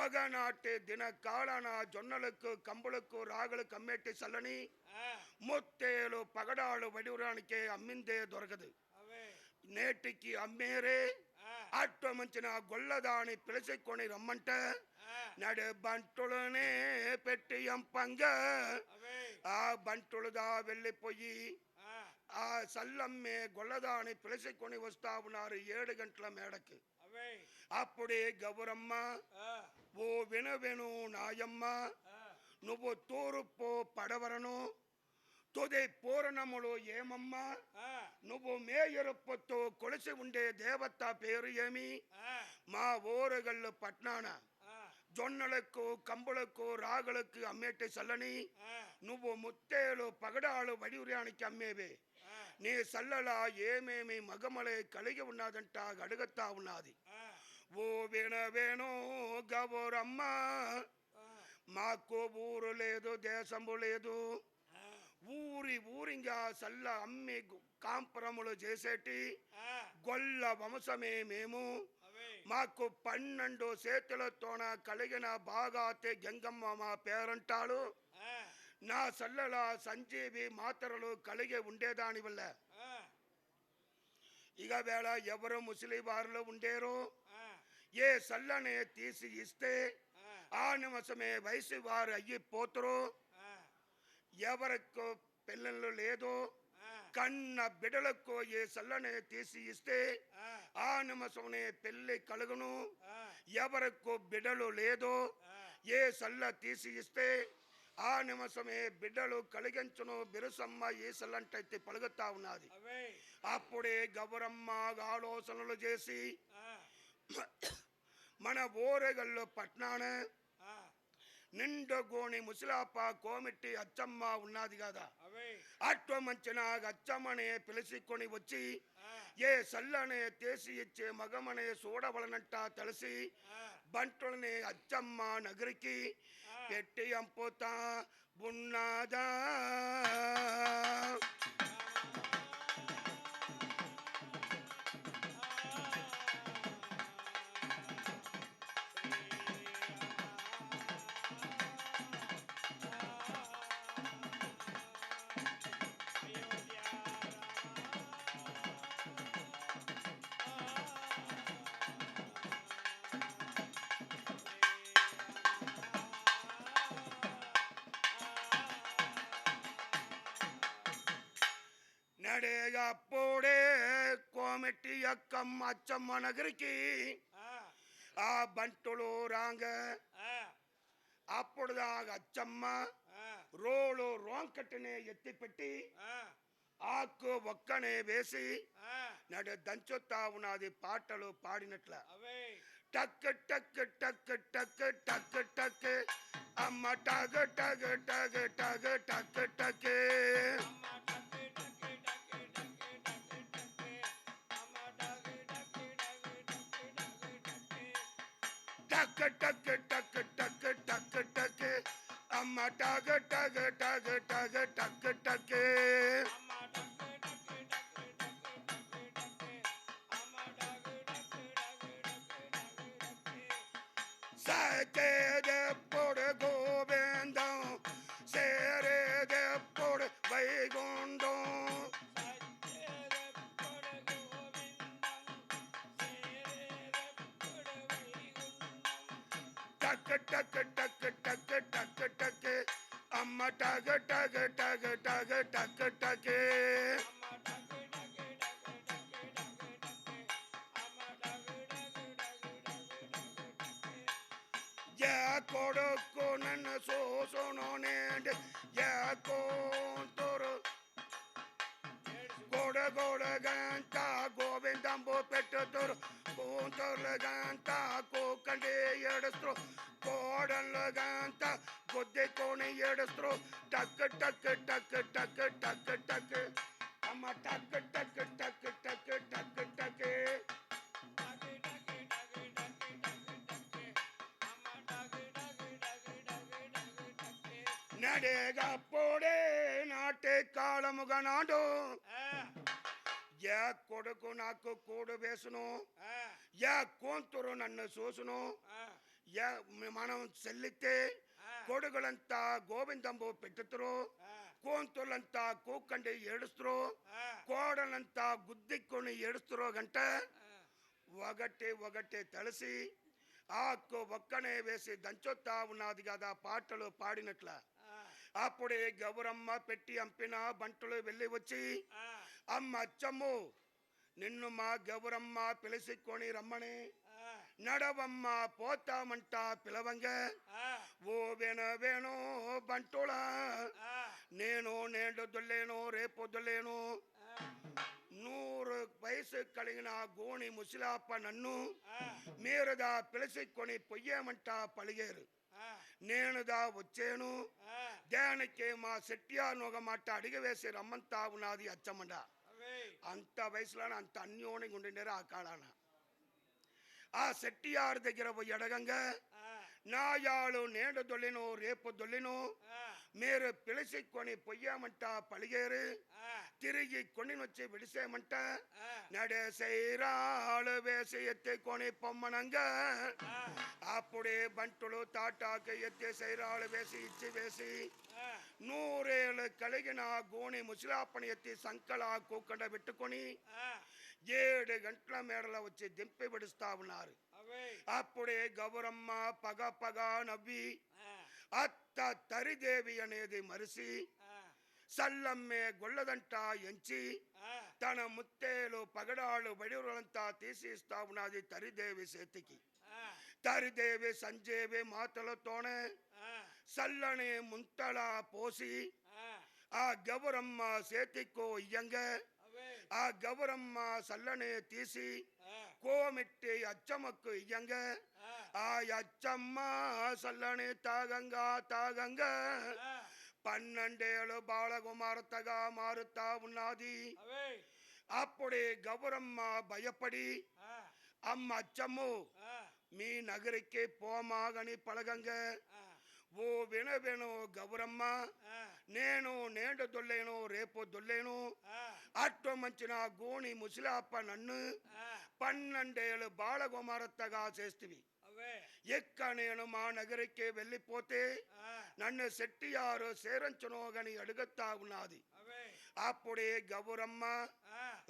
ఒకనాటి దిన కాలన జొన్నలకు కంబులకు రాగులకు అమ్మేటి సల్లని ముత్తేలు పగడాలు వడివరానికే అమ్మిందే దొరకదు. నేటికి అమ్మేరే అట్టు మంచిన గొల్లదాని పిలిచికొని రమ్మంట నడు బంటులనే పెట్టి ఎంపంగా ఆ బంటులుదా వెళ్ళిపోయి ఆ సల్లమ్మే గొల్లదాని పిలిచికొని వస్తా ఉన్నారు 7 గంటల మేడకి. అప్పుడే గౌరమ్మ ఓ విను నాయమ్మ నువ్వు తూర్పు పడవరను తుది పూరణములు ఏమమ్మా నువ్వు మేయరుపుతో కొలిసి ఉండే దేవత పేరు ఏమి? మా ఓరగల్లు పట్నాన జొన్నలకు కంబులకు రాగులకు అమ్మేటి సల్లని నువ్వు ముత్తేలు పగడాలు వడివ్యానికి అమ్మేవే. నీ సల్లలా ఏమేమి మగమలే కలిగి ఉన్నదంట అడుగుతా ఉన్నది. ఓ వేణు గౌరమ్మ మాకు ఊరు లేదు దేశము లేదు. ఊరింగా సల్ల అమ్మి కాంపురములు చేసేటి గొల్ల వంశమే మేము. మాకు 12 చేతులతోన కలిగిన బాగాతే గంగమ్మ మా పేరంటాడు. నా సల్లల సంజీవి మాత్రలు కలిగి ఉండేదాని వల్ల ఇక వేళ ఎవరు ముసలి వారిలో ఉండేరో ఏ సల్లనే తీసి ఇస్తే ఆ నిమిషమే వయసు వారు అయ్యిపోతురు. ఎవరికి పిల్లలు లేదో కన్న బిడలకు ఏ సల్లనే తీసి ఇస్తే ఆ నిమిషంనే పెళ్లి కలుగును. ఎవరికి బిడలు లేదో ఏ సల్ల తీసి ఇస్తే ఆ నిమిషమే బిడ్డలు కలిగించును. బిరుసమ్మ ఏ సల్లంటైతే పలుగుతా ఉన్నది. అప్పుడే గౌరమ్మ ఆలోచనలు చేసి మన ఓరగల్లు పట్నాన నిండుగోని ముసలాప కోమిట్టి అచ్చమ్మ ఉన్నది కదా. అట్టు మంచిన అచ్చమ్మనే పిలిచికొని వచ్చి ఏ సల్లనే తీసి ఇచ్చే మగమనే చూడవలనంట తెలిసి బంటుల్ని అచ్చమ్మ నగరికి పెట్టి అంపుతా ఉన్నదా. అప్పుడే కోమిటి అక్కమ్మ అచ్చమ్మ నగరికి ఆ బంటులు రాంగ అప్పుడు దాకా అచ్చమ్మ రోలు రోంకటినే ఎత్తి పెట్టి ఆకు ఒక్కనే వేసి నడు దంచుతా ఉన్నది పాటలు పాడినట్ల. టక్ టక్ టక్ టక్ టక్ టక్ అమ్మ టగ్ టగ్ టగ్ టగ్ టక్ టక్ టక్ టక్ టక్ టక్ టక్ టక్ అమ్మ టగ్ టగ్ టగ్ టగ్ టక్ టక్ సచేదెప్పుడు గోవిందం సేరేదెప్పుడు వైగుండం టక్ టక్ టక్ టక్ టక్ టక్ టక్ అమ్మ టగ టగ టగ టగ టక్ టక్ యా కొడుకు నన్ను సోసోనేండి యా కోంతోరు గోడ గోడగంత గోవిందంబు పెట్టుతురు కూతుర్లగంత కూకండి ఏడుస్తారు కోడళ్ళగంత గుద్దుకొని ఏడుస్తారు టక్ టక్ టక్ టక్ టక్ టక్ అమ్మ టక్ టక్ టక్ టక్ టక్ టక్ నడేగప్పుడే నాటే కాలముగా నాడు యా కొడుకు నాకు కూడు వేసును యా కూతురు నన్ను చూసును యా మనం చెల్లితే కొడుకులంతా గోవిందంబు పెట్టుతురు కూతుర్లంతా కూకండి ఏడుస్తురు కోడలంతా గుద్దికొని ఏడుస్తురు గంట ఒకటి ఒకటి తలసి ఆకు ఒక్కనే వేసి దంచొత్తా ఉన్నది కదా పాటలు పాడినట్ల అప్పుడే గౌరమ్మ పెట్టి అంపిన బంటులు వెళ్ళి వచ్చి అమ్మ అచ్చమ్ము నిన్ను మా గౌరమ్మ పిలిచికొని రమ్మని నడవమ్మ పోతామంట పిలవంగ ఓ వేణు బంటుల నేను దొల్లేను రేపు దొల్లేను 100 వయసు కలిగిన గోణి ముసిలాప నన్ను మీరుదా పిలిచికొని పొయ్యేమంట పలిగేరు నేనుదా వచ్చాను దానికి మా సెట్టియార్ను ఒక మాట అడిగి వేసి రమ్మంతా ఉన్నది అచ్చమ్మండ అంత వయసులోనే అంత అన్యోన్యంగా ఉండిండారు ఆ కాలాన ఆ సెట్టియార్ దగ్గర పోయి అడగంగా నాయాಳು నేడు దొల్లిను రేపు దొల్లిను మీరు పిలిచికొని పొయ్యామంట పలిగేరు తిరిగి కొనినొచ్చి విడిసేమంట నడేసైరాళ్ళు వేసి ఎత్తుకొని పొమ్మనంగా అప్పుడే బంటులు తాటాకి ఎత్తే సైరాళ్ళు వేసి ఇచ్చి వేసి 100 ఏళ్ళు కలిగిన గోణి ముసిలాపని ఎత్తి సంకల కూకండ పెట్టుకొని 7 గంటల మేడల వచ్చి దింపి విడుస్తా ఉన్నారు అప్పుడే గౌరమ్మ పగ పగ నవ్వి అత్త తరిదేవి అనేది మరిసి సల్లమ్మే గొల్లదంట ఎంచి తన ముత్తేలు పగడాలు బడిరులంతా తీసిస్తా ఉన్నది తరిదేవి చేతికి తరిదేవి సంజేవి మాటలతోనే సల్లని ముంతల పోసి ఆ గౌరమ్మ చేతికో ఇయ్యంగ ఆ గౌరమ్మ సల్లని తీసి కోమిట్టి అచ్చమ్మకు ఇయ్యంగ ఆ అచ్చమ్మ సల్లని తాగంగా 12 ఏళ్ళు బాలకుమార్తెగా మారుతా ఉన్నది అప్పుడే గౌరమ్మ భయపడి అమ్మ అచ్చమ్ము మీ నగరికి పోమాగని పలగంగ ఓ విను గౌరమ్మ నేను దొల్లేను రేపు దొల్లేను అట్టు మంచిన గోణి ముసిలాప నన్ను 12 ఏళ్ళు బాలకుమార్తెగా చేస్తివి ఎక్క నేను మా నగరికి వెళ్ళిపోతే నన్ను సెట్టియారు సేరంచునో గని అడుగుతా ఉన్నది అప్పుడే గౌరమ్మ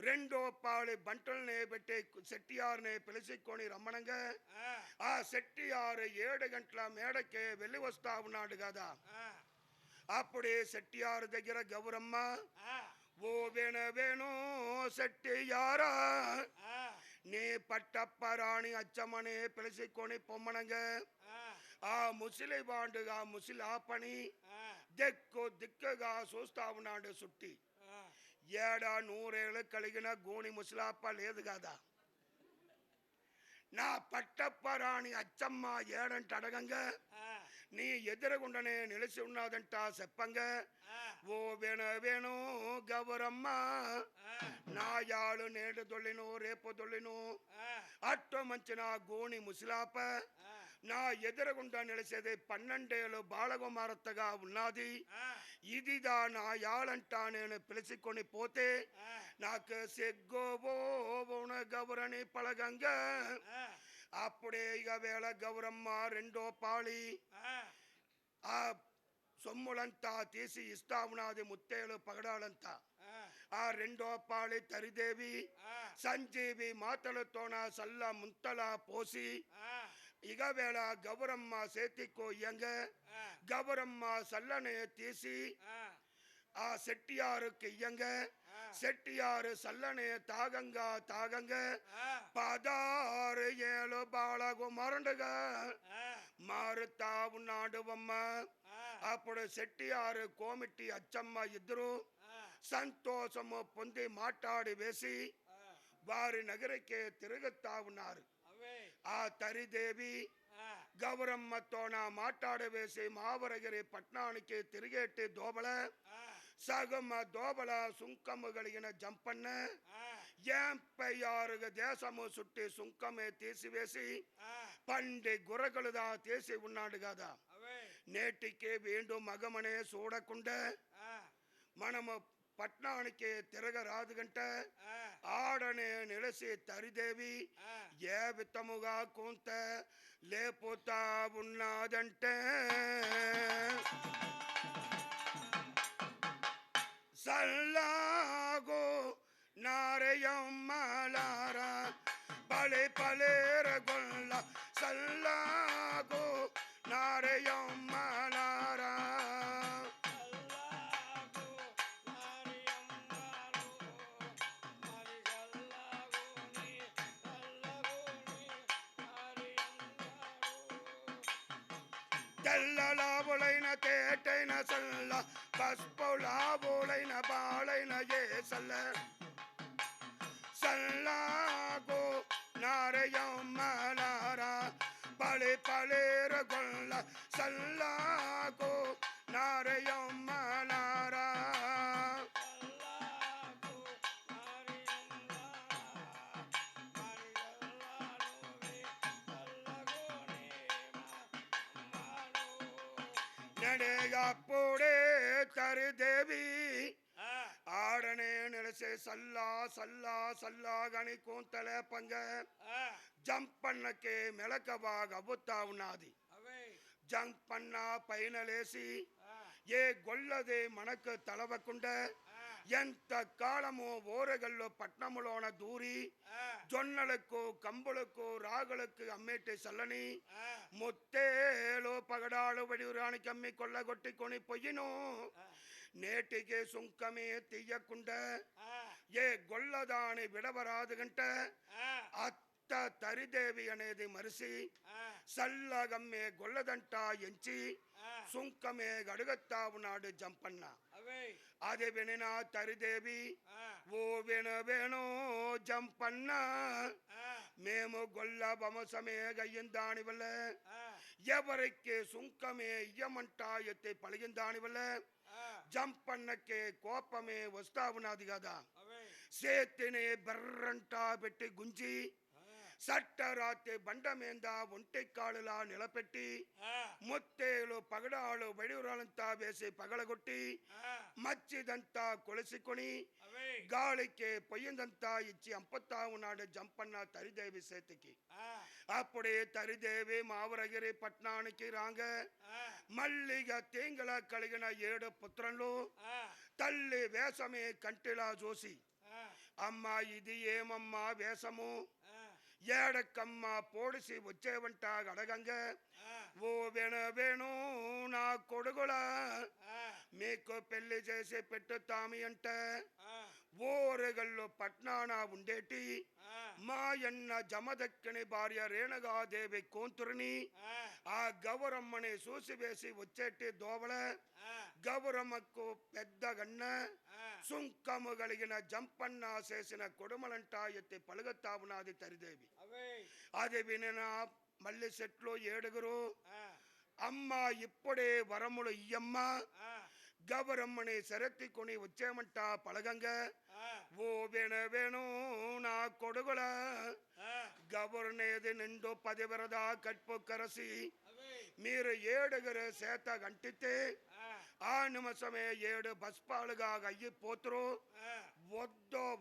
2 పాళి బంటుల్ని పెట్టి సెట్టియారుని పిలిచికొని రమ్మనంగా ఆ సెట్టియారు 7 గంటల మేడకే వెళ్ళి వస్తా ఉన్నాడు కదా అప్పుడే సెట్టియారు దగ్గర గౌరమ్మ ఓ వేణు సెట్టియారా నీ పట్టప్పరాణి అచ్చమ్మని పిలిచికొని పొమ్మనంగా ఆ ముసిలి బాండుగా ముసిలాపని దిక్కుగా చూస్తా ఉన్నాడు సుట్టి 100 ఏళ్ళు కలిగిన గోణి ముసిలాప లేదు కదా నా పట్టప్పరాణి అచ్చమ్మ ఏడంట అడగంగా నీ ఎదురుగుండనే నిలిచి ఉన్నదంట చెప్పంగా ఓ వేణు గౌరమ్మ నాయాಳು నేడు దొల్లిను రేపు దొల్లిను అట్టు మంచిన గోణి ముసిలాప నా ఎదురుగుండా నిలిచేది 12 ఏళ్ళు బాలకుమార్తెగా ఉన్నది ఇదిదా నా యాళంట నేను పిలిచికొని పోతే నాకు సెగ్గోబో గౌరని పలగంగా అప్పుడే ఇక వేళ గౌరమ్మ 2 పాళి ఆ సొమ్ములంతా తీసి ఇస్తా ఉన్నది ముత్తేలు పగడాలంతా ఆ 2 పాళి తరిదేవి సంజీవి మాటలతోన సల్ల ముంతల పోసి ఇగవేళ గౌరమ్మ సేతికో ఇయ్యంగ గౌరమ్మ సల్లనే తీసి ఆ సెట్టియారుకి ఇయ్యంగ సెట్టియారు సల్లనే తాగంగా 16 ఏళ్ళు బాళగు మరండుగా మారుతా ఉన్నాడు అమ్మ. అప్పుడు సెట్టియారు కోమిటి అచ్చమ్మ ఇద్దరు సంతోషము పొంది మాట్లాడి వేసి వారి నగరికే తిరుగుతా ఉన్నారు. ఆ తరిదేవి గౌరమ్మతోన మాట్లాడవేసి మావరగిరి పట్నానికి తిరిగేటి దోబల సగమ దోబల సుంకము కలిగిన జంపన్న 86 దేశము చుట్టి సుంకమే తీసివేసి పండి గురగలుదా తీసి ఉన్నాడు కదా. నేటికి వేండు మగమనే చూడకుండా మనము పట్నానికి తిరగరాదు గంట ఆడనే నిలిసి తరిదేవి ఏ విత్తముగా కొంత లేపుతా ఉన్నదంటే సల్లాగో నారయమ్మలారా పలేర గొల్ల సల్లాగో నారయమ్మలారా తెల్లలావులైన తేటైన సల్ల పసుపులావులైన బాలైన ఏ సల్ల సల్లాగో నారయమ్మలారా పలేర గొల్ల సల్లాగో నారయమ్మలారా నడేగప్పుడే తరిదేవి ఆడనే నిలిసే సల్లాగని కూంతలే పంగ జంపన్నకే మెలకబాగా అవ్వుతా ఉన్నది. జంపన్న పైన లేసి ఏ గొల్లదే మనకు తలవకుండా ఎంత కాలము ఓరగల్లో పట్నములోన దూరి జొన్నలకు కంబులకు రాగులకు అమ్మేటి సల్లని ముత్తేలు పగడాలు వడిరానికి అమ్మి కొల్లగొట్టుకొని పొయ్యిను నేటికి సుంకమే తీయకుండా ఏ గొల్లదాని విడవరాదు గంట అత్త తరిదేవి అనేది మరిసి సల్లగమ్మే గొల్లదంట ఎంచి సుంకమే గడుగత్తా ఉన్నాడు జంపన్న. అది వినిన తరిదేవి ఓ వినవేణో జంపన్న మేము గొల్ల వంశమే గయ్యిన దాని వల్ల ఎవరికి సుంకమే ఇయ్యమంట ఎత్తి పలిగిన దాని వల్ల జంపన్నకే కోపమే వస్తా ఉన్నది కదా. చేతిని బర్రంట పెట్టి గుంజి సట్టరాత్రి బండ మీద ఒంటి కాళ్ళలా నిలబెట్టి ముత్తేలు పగడాలు బడిరాలంతా వేసి పగలగొట్టి మచ్చిదంతా కొలిసికొని గాలికి పొయ్యిందంతా ఇచ్చి అంపుతా ఉన్నాడు జంపన్న తరిదేవి చేతికి. అప్పుడే తరిదేవి మావరగిరి పట్నానికి రాంగ మల్లిగా తీంగల కలిగిన 7 పుత్రులు తల్లి వేషమే కంటిలా చూసి అమ్మా ఇది ఏమమ్మా వేషము ఏడకమ్మ పోడిసి వచ్చేవంట అడగంగ ఓ వేణు నా కొడుగుల మీకు పెళ్లి చేసి పెట్టుతామి అంటే ఓరగల్లో పట్నాన ఉండేటి మాయన్న జమదక్కని భార్య రేణుగాదేవి కూతురుని ఆ గౌరమ్మని చూసివేసి వచ్చేటి దోవల గౌరమ్మకు పెద్ద గన్న సుంకము కలిగిన జంపన్న చేసిన కొడుమలంట ఎత్తి పలుగత్తా ఉన్నది తరిదేవి. అది వినిన మళ్ళీ సెట్లు 7 అమ్మ ఇప్పుడే వరములు ఇయ్యమ్మ గౌరమ్మని సరెత్తికొని వచ్చేమంట పలగంగ ఓ వేణు నా కొడుగుల గౌరనేది నిండు 10 వరదా కట్పు కరసి మీరు 7 చేత గంటితే ఆ నిమిషమే 7 బస్పాలుగా అయ్యిపోతురు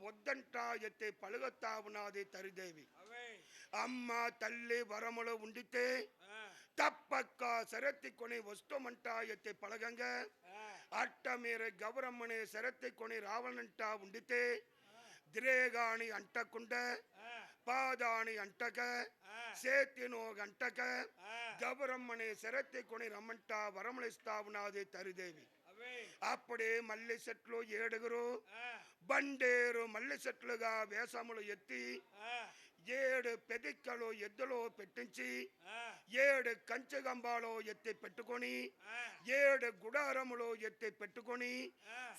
వద్దంట ఎత్తి పలుగత్తా ఉన్నది తరిదేవి. అమ్మ తల్లి వరములు ఉండితే తప్పక్క సరెత్తికొని వస్తుమంట ఎత్తి పలగంగ అట్ట మీరు గౌరమ్మని సరెత్తికొని రావాలంట ఉండితే దిరేగాని అంటకుండా పాదాని అంటక చేతినో గంటక గౌరమ్మని శరత్తుకొని రమ్మంట వరములిస్తా ఉన్నది తరిదేవి. అప్పుడే మల్లి చెట్లు 7 బండేరు మల్లి చెట్లుగా వేషములు ఎత్తి 7 పెదిక్కలు ఎద్దులో పెట్టించి 7 కంచెగంబాలు ఎత్తి పెట్టుకొని 7 గుడారములు ఎత్తి పెట్టుకొని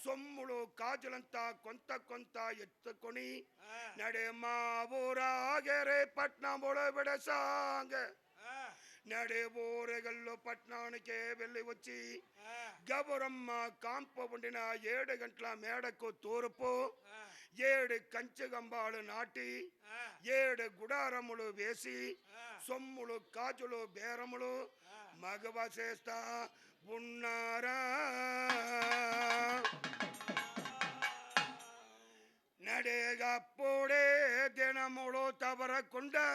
సొమ్ములు కాజులంతా కొంత కొంత ఎత్తుకొని నడే మా ఊరాగరే పట్నములో విడసాంగ నడే ఊరగల్లో పట్నానికే వెళ్ళి వచ్చి గౌరమ్మ కాంప ఉండిన 7 గంటల మేడకు తూర్పు 7 కంచెగంబాలు నాటి 7 గుడారములు వేసి సొమ్ములు కాజులు బేరములు మగవ చేస్తా ఉన్నారా. నడేగప్పుడే దినములు తవరకుండా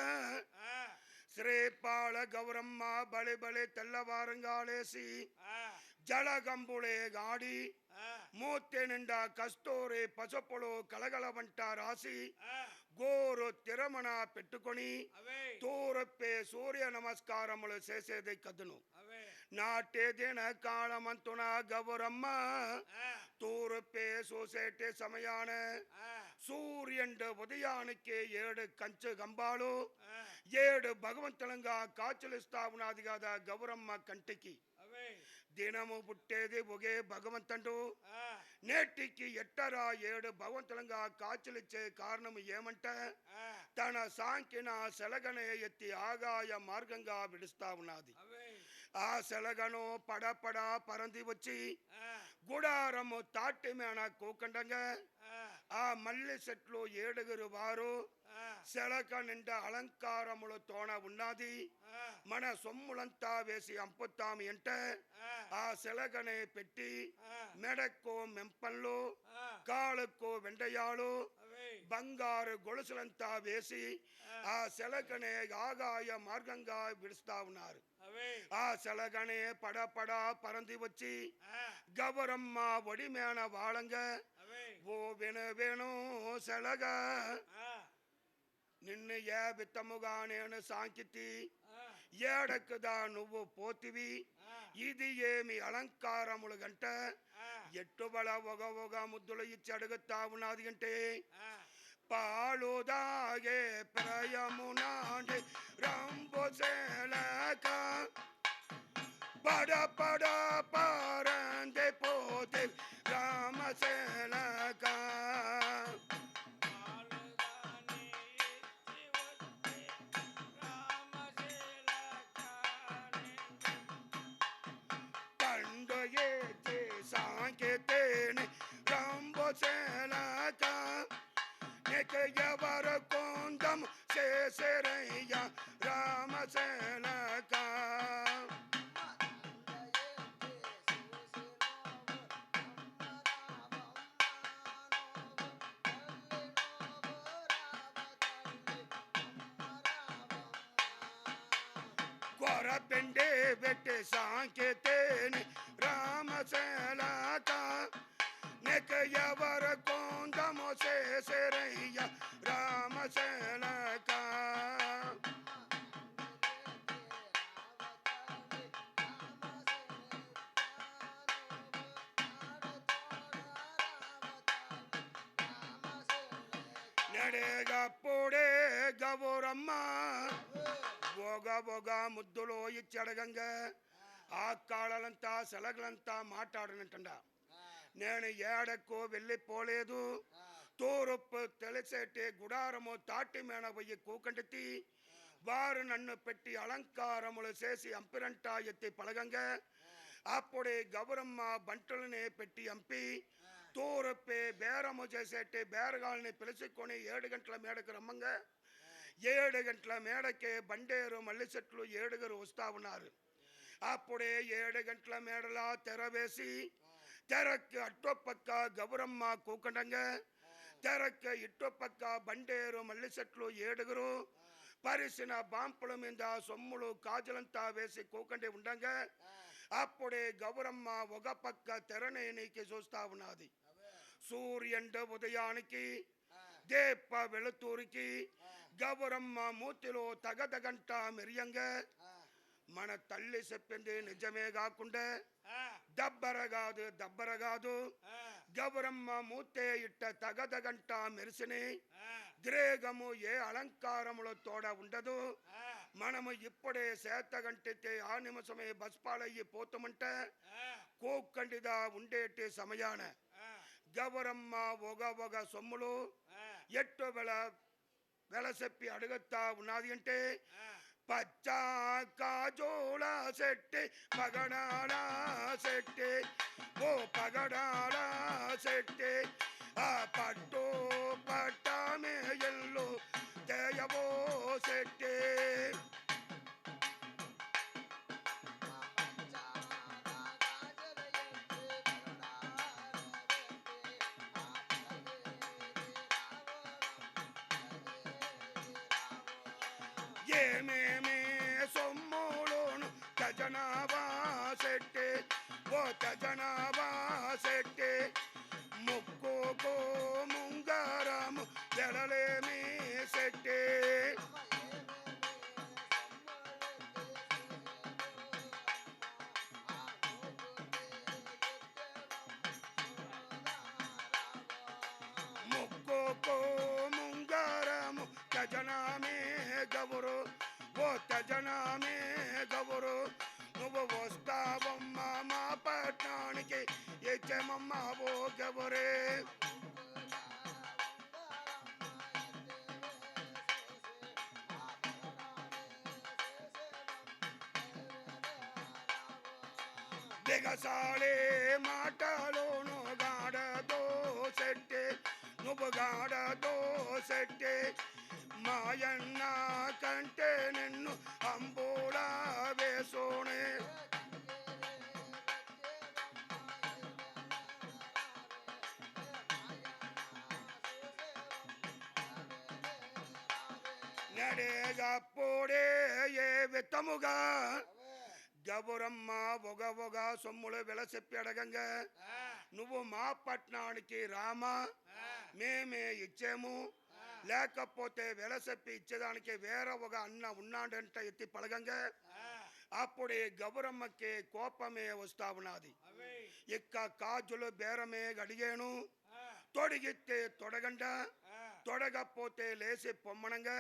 శ్రీపాళ గౌరమ్మ బలి బలి తెల్లవారంగాలేసి జలగంబులే గాడి మూర్తి నిండా కస్తూరి పసుపులు కలగల వంట రాసి గోరు తిరమణ పెట్టుకొని తూర్పే సూర్య నమస్కారములు చేసేది కదును. నాటే దిన కాలమంతున గౌరమ్మ తూర్పే చూసేటి సమయాన సూర్యుడు ఉదయానికి 7 కంచె గంబాలు 7 భగవంతులంగా కాచులిస్తా ఉన్నది కదా గౌరమ్మ కంటికి. దినము పుట్టేది ఒకే భగవంతుడు. నేటికి ఎట్టరా 7 భగవంతులంగా కాచులిచ్చే కారణం ఏమంటే తన సాంకిన సెలగనే ఎత్తి ఆగాయ మార్గంగా విడుస్తా ఉన్నది. ఆ సెలగను పడపడ పరంది వచ్చి గుడారము తాటి మేన కూకండంగా ఆ మల్లి చెట్లు 7 వారు సెలక నిండా అలంకారములు తోన ఉన్నది. మన సొమ్ములంతా వేసి అంపుతాము అంటే ఆ సెలగనే పెట్టి మెడకు మెంపన్లు కాళ్ళకు వెండయాలు బంగారు గొలుసులంతా వేసి ఆ సెలగనే ఆగాయ మార్గంగా విడుస్తా ఉన్నారు. ఆ సెలగనే పడపడ పరంది వచ్చి గౌరమ్మ ఒడి మేన వాళంగా ఓ వేణు సెలగా నిన్ను ఏ విత్తముగా నేను సాంకితి ఏడకుదా నువ్వు పోతివి ఇది ఏమి అలంకారములు గంట ఎట్టుబడ ఒక ముద్దులు ఇచ్చి అడుగుతా ఉన్నది అంటే పాలు దాగే ప్రయమునాండి రంబు సేలక పడ పడ పారందే పోతే రామసేలక పండు ఏచి సాంకేతేని రంబు సేలక నీకు ఎవరు కొందం చేసేరయ్య రామసేలక కొర పిండి పెట్టి సాంకేతేని రామసేలక నీకు ఎవరు కొందము చేసేరయ్య రామసేలక నడేగప్పుడే గౌరమ్మ ఒగ ముద్దులో ఇచ్చడగంగా ఆ కాళ్ళంతా సెలగలంతా మాట్లాడనంట. నేను ఏడకు వెళ్ళిపోలేదు. తూర్పు తెలిసేటి గుడారము తాటి మేన పోయి కూకంటి వారు నన్ను పెట్టి అలంకారములు చేసి అంపిరంట ఎత్తి పలగంగా అప్పుడే గౌరమ్మ బంటులనే పెట్టి అంపి తూర్పే బేరము చేసేటి బేరగాళ్ళని పిలుచుకొని 7 గంటల మేడకు రమ్మంగా 7 గంటల మేడకే బండేరు మల్లి చెట్లు 7 వస్తా ఉన్నారు. అప్పుడే 7 గంటల మేడలా తెర వేసి తెరక్కి అట్టో పక్క గౌరమ్మ కూకండంగా తెరక్కి ఇట్టో పక్క బండేరు మల్లి చెట్లు 7 పరిసిన బాంపుల మీద సొమ్ములు కాజులంతా వేసి కూకండి ఉండంగా అప్పుడే గౌరమ్మ ఒక పక్క తెరనేనికి చూస్తా ఉన్నది. సూర్యుడు ఉదయానికి దీప వెలుతురికి గౌరమ్మ మూతిలో తగదగంట మెరియంగా మన తల్లి చెప్పింది నిజమే కాకుండా దబ్బర కాదు గౌరమ్మ మూతే ఇట్ట తగదగంట మెరిసిని ద్రేగము ఏ అలంకారములో తోడ ఉండదు. మనము ఇప్పుడే సేతగంటితే ఆ నిమిషమే బస్పాలయ్యి పోతామంటే కోకండిదా ఉండేటి సమయాన గౌరమ్మ ఒగ సొమ్ములు ఎట్టు వెలసెప్పి అడుగుతా ఉన్నది అంటే పచ్చా కాజోళ సెట్టి పగడాల సెట్టి ఓ పగడాల సెట్టి ఆ పట్టు పట్టమే ఎల్లు తేయవో సెట్టి ఏమేమి సొమ్ములోను తజనావా సెట్టి ఓ తజనావా సెట్టి ముక్కుకో ముంగారము జడలేమి సెట్టి ముక్కుకో ముంగారము తజనామే గౌరు ఓ తజనామే గౌరు నువ్వు వస్తావమ్మా మా పట్టణానికి ఇచ్చేమమ్మ ఓ గౌరే దిగసాలే మాటలోను గాడదో సెట్టి నువ్వు గాడదో సెట్టి మాయన్న కంటే నిన్ను అంబూడా వేసోనే నడేగప్పుడే ఏ విత్తముగా గౌరమ్మ ఒగ సొమ్ములు వెలసెప్పి అడగంగా నువ్వు మా పట్నానికి రామా మేమే ఇచ్చేము లేకపోతే వెలసెప్పి ఇచ్చేదానికి వేరే ఒక అన్న ఉన్నాడంట ఎత్తి పలగంగా అప్పుడే గౌరమ్మకి కోపమే వస్తా ఉన్నది. ఇక్క కాజులు బేరమే గడిగాను తొడిగితే తొడగండ తొడగపోతే లేసి పొమ్మనంగా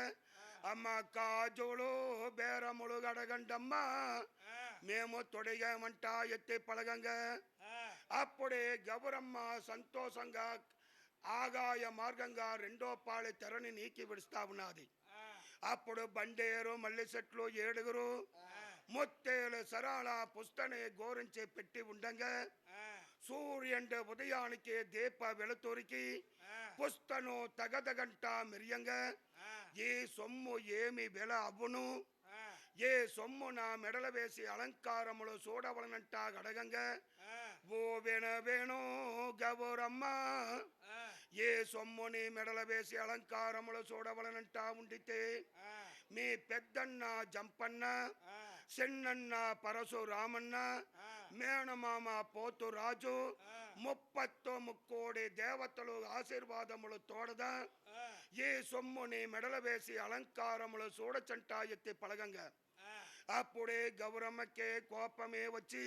అమ్మ కాజులు బేరములు గడగండమ్మా మేము తొడిగామంట ఎత్తి పలగంగా అప్పుడే గౌరమ్మ సంతోషంగా ఆగాయ మార్గంగా రెండో పాళి తెరని నీకి విడుస్తా ఉన్నది. అప్పుడు బండేరు మల్లి చెట్లు ఏడుగురు మొత్తేలు సరాల పుస్తని గోరించి పెట్టి ఉండంగా సూర్యుండు ఉదయానికి దీప వెలుతురికి పుస్తను తగదగంట మిరియంగా ఈ సొమ్ము ఏమి వెల అవ్వును ఏ సొమ్ము నా మెడల వేసి అలంకారములు చూడవలనంట గడగంగా ఓ వేణు గౌరమ్మ ఏ సొమ్ముని మెడల వేసి అలంకారములు చూడవలనంట ఉండితే మీ పెద్దన్న జంపన్న చిన్నన్న పరశురామన్న మేనమామ పోతు రాజు ముప్పత్తు ముక్కోడి దేవతలు ఆశీర్వాదములు తోడదా ఏ సొమ్ముని మెడల వేసి అలంకారములు చూడచంట ఎత్తి పలగంగా అప్పుడే గౌరమ్మకే కోపమే వచ్చి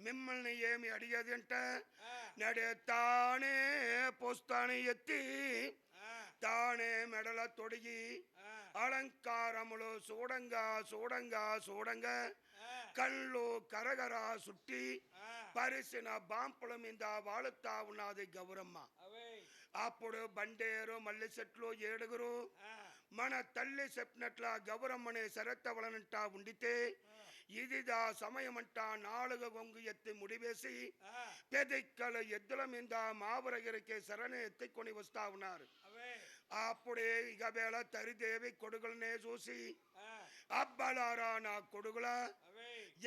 మిమ్మల్ని ఏమి అడిగేది అంట నడే తానే పుస్తాని ఎత్తి తానే మెడల తొడిగి అలంకారములు చూడంగా కళ్ళు కరగరా సుట్టి పరిసిన బాంపుల మీద వాడుతా ఉన్నది గౌరమ్మ. అప్పుడు బండేరు మల్లి చెట్లు ఏడుగురు మన తల్లి చెప్పినట్ల గౌరమ్మని సరెత్తవలనంట ఉండితే ఇదిదా సమయమంట 4 గొంగు ఎత్తి ముడివేసి పెదిక్కలు ఎద్దుల మీద మావురగిరికి సరని ఎత్తుకొని వస్తా ఉన్నారు. అప్పుడే ఇక వేళ తరిదేవి కొడుకులనే చూసి అబ్బలారా నా కొడుకుల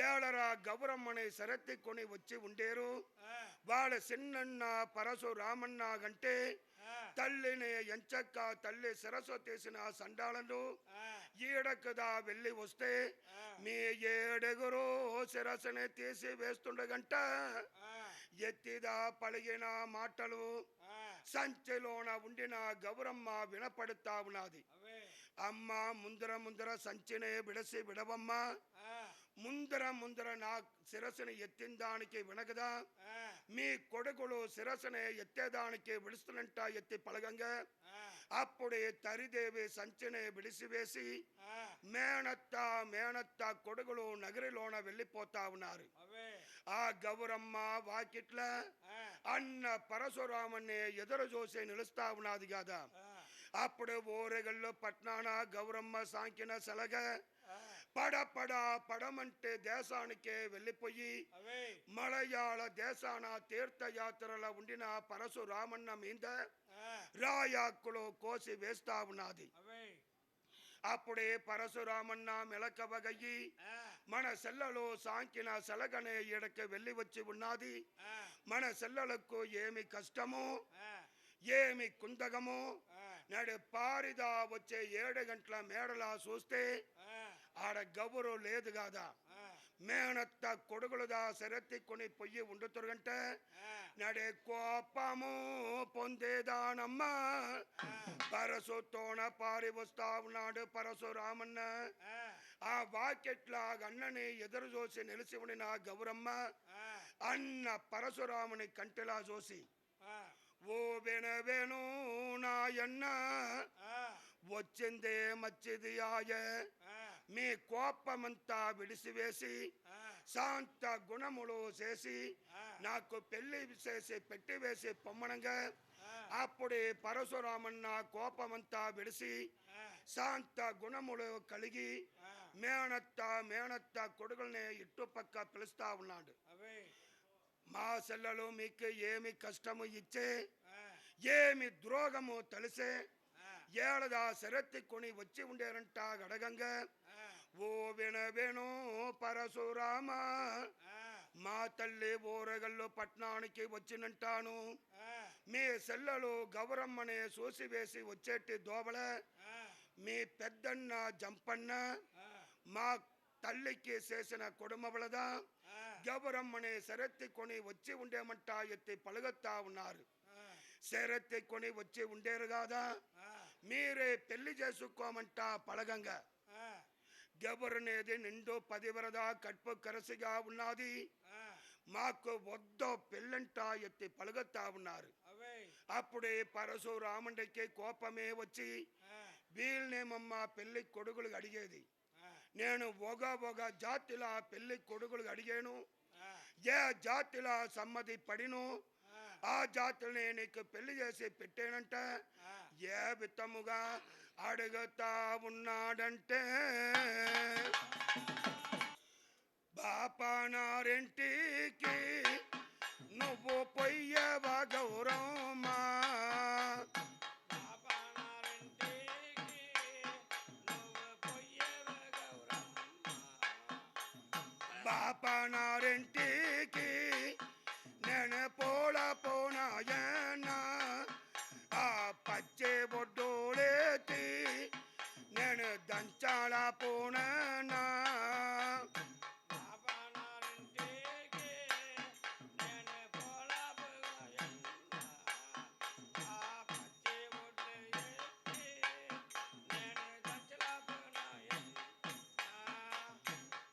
ఏడరా గౌరమ్మని సరెత్తుకొని వచ్చి ఉండేరు వాళ్ళ చిన్నన్న పరశురామన్న గంటే తల్లిని ఎంచక్క తల్లి శిరస్సు తీసిన సండాలను ఈడకదా వెళ్ళి వస్తే మీ ఏడుగురు శిరస్సుని తీసి వేస్తుండగంట ఎత్తిదా పలిగిన మాటలు సంచిలోన ఉండిన గౌరమ్మ వినపడుతా ఉన్నది. అమ్మ ముందర ముందర సంచినే బిడసి విడవమ్మ, ముందర ముందర నా శిరస్సుని ఎత్తిన దానికి వినగదా, మీ కొడుకులు శిరస్సుని ఎత్తేదానికి విడుస్తున్నంట ఎత్తి పలగంగా అప్పుడే తరిదేవి సంచిని విడిసివేసి మేనత్త కొడుకులు నగరిలోన వెళ్ళిపోతా ఉన్నారు. ఆ గౌరమ్మ వాకిట్ల అన్న పరశురాముని ఎదురు చూసి నిలుస్తా ఉన్నది కదా. అప్పుడు ఓరెగల్లో పట్నాన గౌరమ్మ సాంకిన సలగ పడమంటే దేశానికే వెళ్ళిపోయి మలయాళ దేశాన తీర్థయాత్రల ఉండిన పరశురామన్న మీద రాయాకులు కోసి వేస్తా ఉన్నది. అప్పుడే పరశురామన్న మెలకవగయ్యి మన సెల్లలో సాంకిన సలగనే ఈడకి వెళ్ళి వచ్చి ఉన్నది. మన సెల్లలకు ఏమి కష్టమో ఏమి కుందగమో నాడు పారిదా వచ్చే 7 గంటల మేడలా చూస్తే ఆడ గౌరు లేదు కాదా. మేనత్త కొడుకులుదా సరెత్తికొని పొయ్యి ఉండుతురుగంటే నడే కోపము పొందేదానమ్మ పరశుతోన పారి వస్తా ఉన్నాడు పరశురామన్న. ఆ వాకెట్ల అన్నని ఎదురు చూసి నిలిచి ఉండిన గౌరమ్మ అన్న పరశురాముని కంటిలా చూసి ఓ వేణు నాయన్న వచ్చిందే మచ్చిది ఆయ, మీ కోపమంతా విడిసివేసి శాంత గుణములు చేసి నాకు పెళ్లి చేసి పెట్టివేసి పొమ్మనంగా అప్పుడే పరశురామన్న కోపమంతా విడిసి శాంత గుణములు కలిగి మేనత్త కొడుకుల్ని ఇట్టుపక్క పిలుస్తా ఉన్నాడు. మా సెల్లలు మీకు ఏమి కష్టము ఇచ్చే ఏమి ద్రోగము తెలిసే ఏడదా సరెత్తికొని వచ్చి ఉండేరంట గడగంగా ఓ వేణు పరశురామ మా తల్లి ఓరగల్లు పట్నానికి వచ్చినంటాను. మీ సెల్లలు గౌరమ్మని చూసివేసి వచ్చేటి దోబల మీ పెద్దన్న జంపన్న మా తల్లికి చేసిన కొడుమబలదా గౌరమ్మని సరెత్తికొని వచ్చి ఉండేమంట ఎత్తి పలుగత్తా ఉన్నారు. సరెత్తికొని వచ్చి ఉండేరు కాదా, మీరే పెళ్లి చేసుకోమంట పలగంగా గబరునేది నిండు 10 వరదా కడుపు కరసిగా ఉన్నది, మాకు వద్దో పెళ్ళంట ఎత్తి పలుగత్తా ఉన్నారు. అప్పుడే పరశురాముడికి కోపమే వచ్చి వీళ్ళనేమమ్మ పెళ్లి కొడుకులు అడిగేది, నేను ఒక జాతిలా పెళ్లి కొడుకులు అడిగాను, ఏ జాతిలా సమ్మతి పడిను ఆ జాతుల్ని నీకు పెళ్లి చేసి పెట్టేనంట ఏ విత్తముగా అడుగుతా ఉన్నాడంటే బాపనారింటికి నువ్వు పొయ్యవా గౌరమ్మా, బాపనారింటికి నేను పోనాయన్నా ఆ పచ్చే బొడ్డోలేతి నేను దంచాల పోనా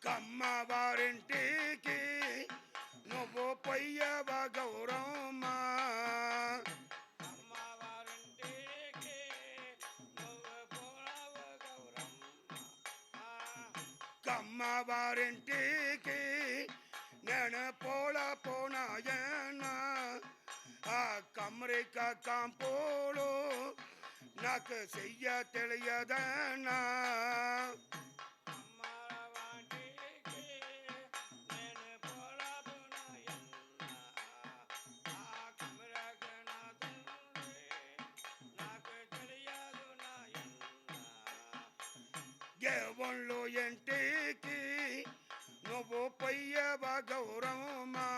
కమ్మవారింటికి నువ్వు పొయ్యవా గౌరమ్మా, కమ్మవారింటికి నేను పోనాయన్నా ఆ కమ్రిక కాంపోలు నాకు చెయ్య తెలియదన్నా, దేవుళ్ళు ఇంటికి నువ్వు పొయ్యవా గౌరమ్మా,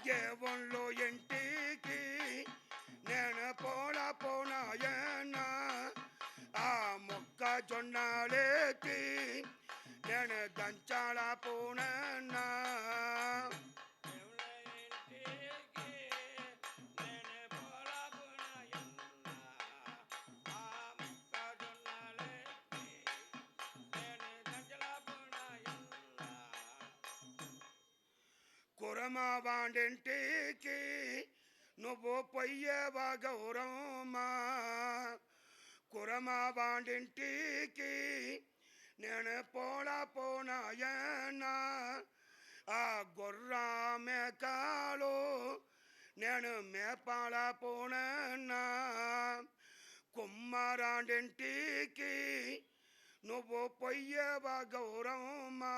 దేవుళ్ళు ఇంటికి నేను పోనాయన్నా ఆ మొక్క జొన్నాలేతి నేను దంచాల పోనన్నా కురమా వాండింటికి నువ్వు పొయ్యేవా గౌరమ్మా కురమా వాండింటికి నేను పోనాయనా ఆ గొర్రా మేకాలు నేను మేపాల పోనన్నా కుమ్మరాండింటికి నువ్వు పొయ్యేవా గౌరమ్మా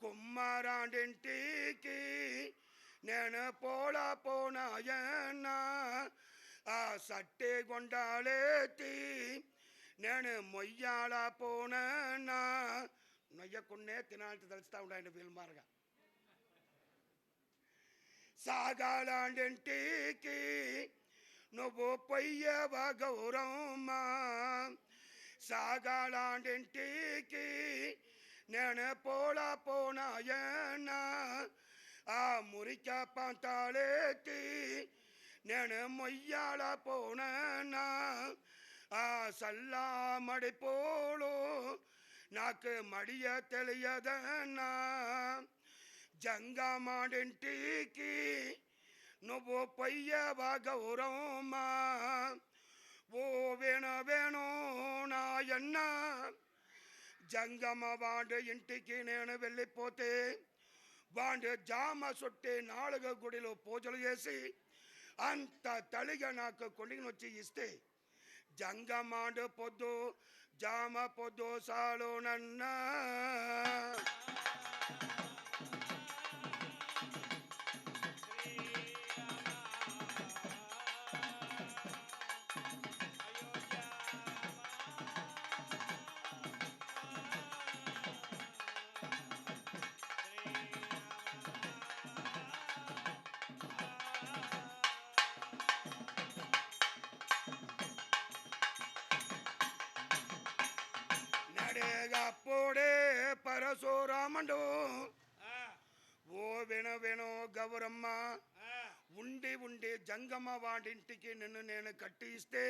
కుమ్మరాండింటికి నేను పోనాయనా ఆ సట్టే గుండాలేతి నేను మొయ్యాల పోనన్నా నొయ్యకున్నే తినాలంటే తెలుస్తా ఉండండి వీలుమారుగా సాగాలాంటికి నువ్వు పొయ్యవా గౌరమ్మా సాగాలాంటికి నేను పోనాయనా ఆ మురిక పంతాలేతి నేను మొయ్యాల పోనన్నా ఆ సల్లా మడిపోలు నాకు మడియ తెలియదన్నా జంగమాడింటికి నువ్వు పొయ్యవా గౌరమ్మా ఓ వేణు నాయన్న జంగమ వాడి ఇంటికి నేను వెళ్ళిపోతే వాడి జామ చుట్టి 4 గుడిలో పూజలు చేసి అంత తలిగా నాకు కొండినొచ్చి ఇస్తే జంగమాడు పొద్దు జామ పొద్దు సాలోనన్నా అప్పుడే పరశురాముడు ఓ విను గౌరమ్మ ఉండి జంగమ్మ వాడింటికి నిన్ను నేను కట్టిస్తే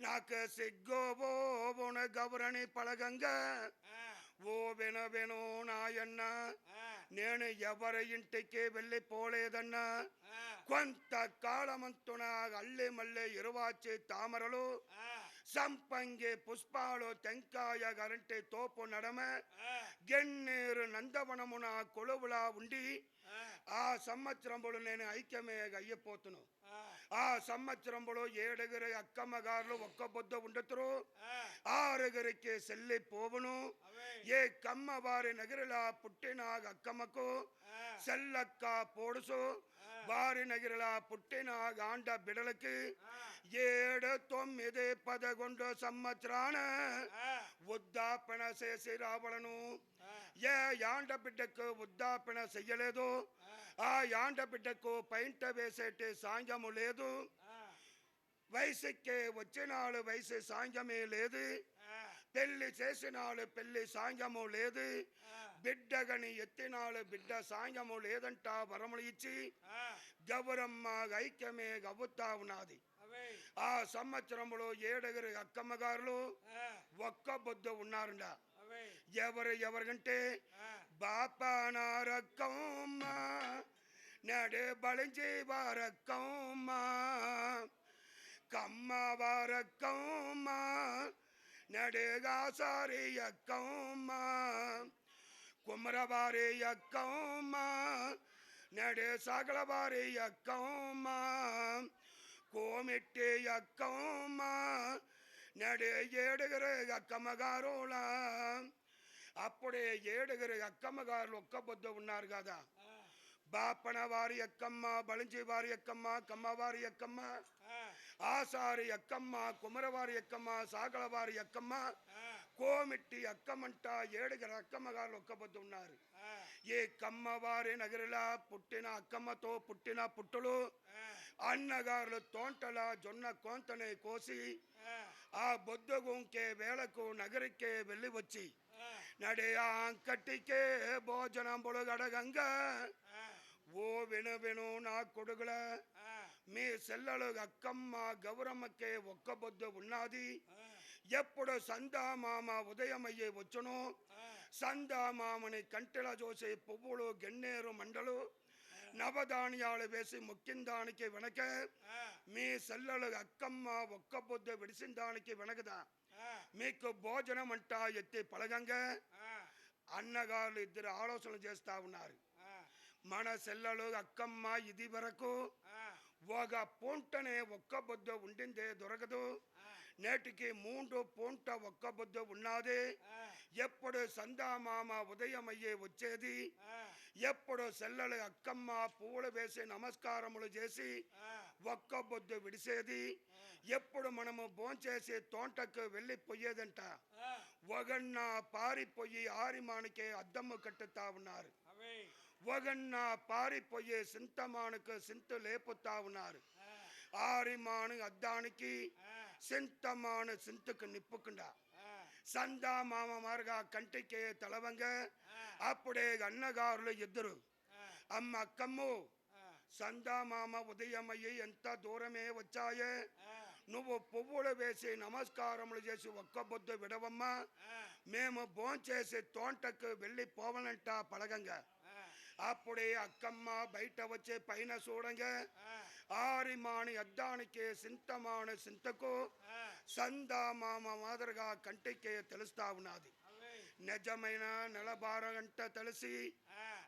నాకు సిగ్గోబోన గౌరని పలగంగా ఓ విను నాయన్న నేను ఎవరి ఇంటికి వెళ్ళిపోలేదన్నా కొంతకాలమంతున అల్లి మల్లె ఇరువాచి తామరలు సంపంగి పుష్పాలు టెంకాయ గరంటి తోపు నడమ గెన్నీరు నందవనమున కొలువులా ఉండి ఆ సంవత్సరంలో నేను ఐక్యమే అయ్యిపోతును ఆ సంవత్సరంలో 7 అక్కమ్మ గారులు ఒక్క బొద్ద ఉండతురు 6 సెల్లి పోవును ఏ కమ్మ వారి నగరిలా పుట్టిన అక్కమ్మకు సెల్లక్క పోడుసు వారి నగరిలా పుట్టిన గాండ బిడలకి 7, 9, 11 సంవత్సరాన వృద్ధాపన చేసి రావలను ఏ యాండ బిడ్డకు వృద్ధాపన చెయ్యలేదు ఆ యాండ బిడ్డకు పైంట వేసేటి సాంగము లేదు వయసుకే వచ్చినాడు వయసు సాంగమే లేదు పెళ్లి చేసినాడు పెళ్లి సాంగము లేదు బిడ్డగని ఎత్తినాడు బిడ్డ సాంగము లేదంట వరములు ఇచ్చి గౌరమ్మ ఐక్యమే గవ్వుతా ఉన్నది ఆ సంవత్సరంలో 7 అక్కమ్మ గారులు ఒక్క బొద్దు ఉన్నారంట ఎవరికంటే బాపనారక్కమ్మ నడే బలించి వారక్కమ్మ కమ్మ వారక్కమ్మ నడేగాసారి అక్కమ్మ కుమరవారి అక్కమ్మ నడే సగలవారి అక్కమ్మ కోమిట్టి అక్కమ్మ నడే 7 అక్కమ్మ గారులా అప్పుడే 7 అక్కమ్మ గారులు ఒక్క బొద్ద ఉన్నారు కదా బాపణ వారి అక్కమ్మ బలించి వారి అక్కమ్మ కమ్మవారి అక్కమ్మ ఆసారి అక్కమ్మ కుమరవారి అక్కమ్మ సాగల వారి అక్కమ్మ కోమిట్టి అక్కమంట 7 అక్కమ్మ గారు ఒక్క బొద్దు ఉన్నారు ఏ కమ్మవారి నగరిలా పుట్టిన అక్కమ్మతో పుట్టిన పుట్టులు అన్నగారులు తోంటల జొన్న కోంతనే కోసి ఆ బొద్దు గుంకే వేళకు నగరికే వెళ్ళి వచ్చి నడియాంకటికే భోజనంబులు గడగంగ ఓ విను నా కొడుగుల మీ సెల్లలు అక్కమ్మ గౌరమ్మకే ఒక్క బొద్దు ఉన్నది. ఎప్పుడు సందామామ ఉదయమయ్యే వచ్చును సందామామని కంటెల చూసి పువ్వులు గెన్నేరు మండలు నవధాన్యాలు వేసి మొక్కిన దానికి వెనక మీ సెల్లలు అక్కమ్మ ఒక్క బొద్దు విడిసిన దానికి వెనకదా మీకు భోజనం అంటా ఎత్తి పలగంగా అన్నగారు ఇద్దరు ఆలోచనలు చేస్తా ఉన్నారు. మన సెల్లలు అక్కమ్మ ఇది వరకు ఒక పూంటనే ఒక్క బొద్దు ఉండిందే దొరకదు. నేటికి 3 పూంట ఒక్క బొద్దు ఉన్నది. ఎప్పుడు సందామామ ఉదయమయ్యే వచ్చేది. ఎప్పుడు సెల్లలు అక్కమ్మ పువ్వులు వేసి నమస్కారములు చేసి ఒక్క బొద్దు విడిసేది. ఎప్పుడు మనము భోంచేసి తోటకు వెళ్ళిపోయేదంట. ఒగన్న పారిపోయి ఆరిమానికే అద్దమ్ము కట్టుతా ఉన్నారు. ఒగన్న పారిపోయే సింతమానుకు సింతు లేపుతా ఉన్నారు. ఆరిమాను అద్దానికి సింతమాను సింతుకు నిప్పుకుండా సందామామ మార్గా కంటికే తలవంగ అప్పుడే అన్నగారులు ఇద్దరు అమ్మ అక్కమ్ము సందామామ ఉదయమయ్యి ఎంత దూరమే వచ్చాయే. నువ్వు పువ్వులు వేసి నమస్కారములు చేసి ఒక్క బొద్దు విడవమ్మా. మేము భోంచేసి తోటకు వెళ్ళిపోవాలంట పలగంగా. అప్పుడే అక్కమ్మ బయట వచ్చే పైన చూడంగా ఆరిమాని అద్దానికి సింతమాను సింతకు సందామామ మాదిరిగా కంటికే తెలుస్తా ఉన్నది. నిజమైన నెలబారంట తెలిసి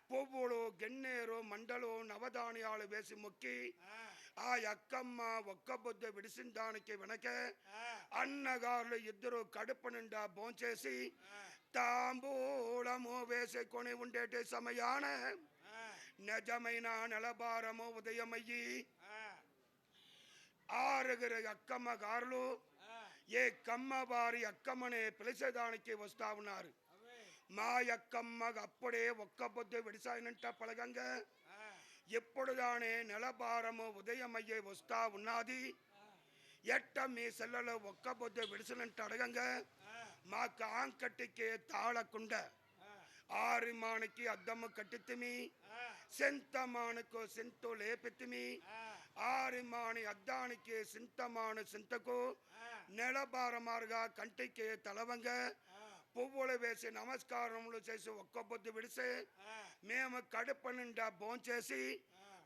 పువ్వులు గెన్నేరు మండలు నవధాన్యాలు వేసి మొక్కి ఆ అక్కమ్మ ఒక్క బొద్దు విడిసిన దానికి వెనక అన్నగారులు ఇద్దరు కడుపు నిండా భోంచేసి తాంబూలము వేసుకొని ఉండేటి సమయాన నిజమైన నెలబారము ఉదయమయ్యి 6 అక్కమ్మ గారులు ఏ కమ్మ వారి అక్కమ్మనే పిలిచేదానికి వస్తా ఉన్నారు. మా అక్కమ్మ అప్పుడే ఒక్క బొద్దు విడిసాయనంట పలగంగా. ఎప్పుడు దానే నెలబారము ఉదయమయ్యే వస్తా ఉన్నది. ఎట్ట మీ సెల్లలో ఒక్క బొద్దు విడిసినంట అడగంగా మాకు ఆంకటికి తాళకుండ ఆరిమానికి అద్దమ్ము కట్టితిమి. సింతమానుకు సింతు లేపితిమి. ఆరిమాని అద్దానికి సింతమాను సింతకు నెలబారమారుగా కంటికి తలవంగ పువ్వులు వేసి నమస్కారములు చేసి ఒక్క బొద్దు విడిసే మేము కడుపు నిండా భోంచేసి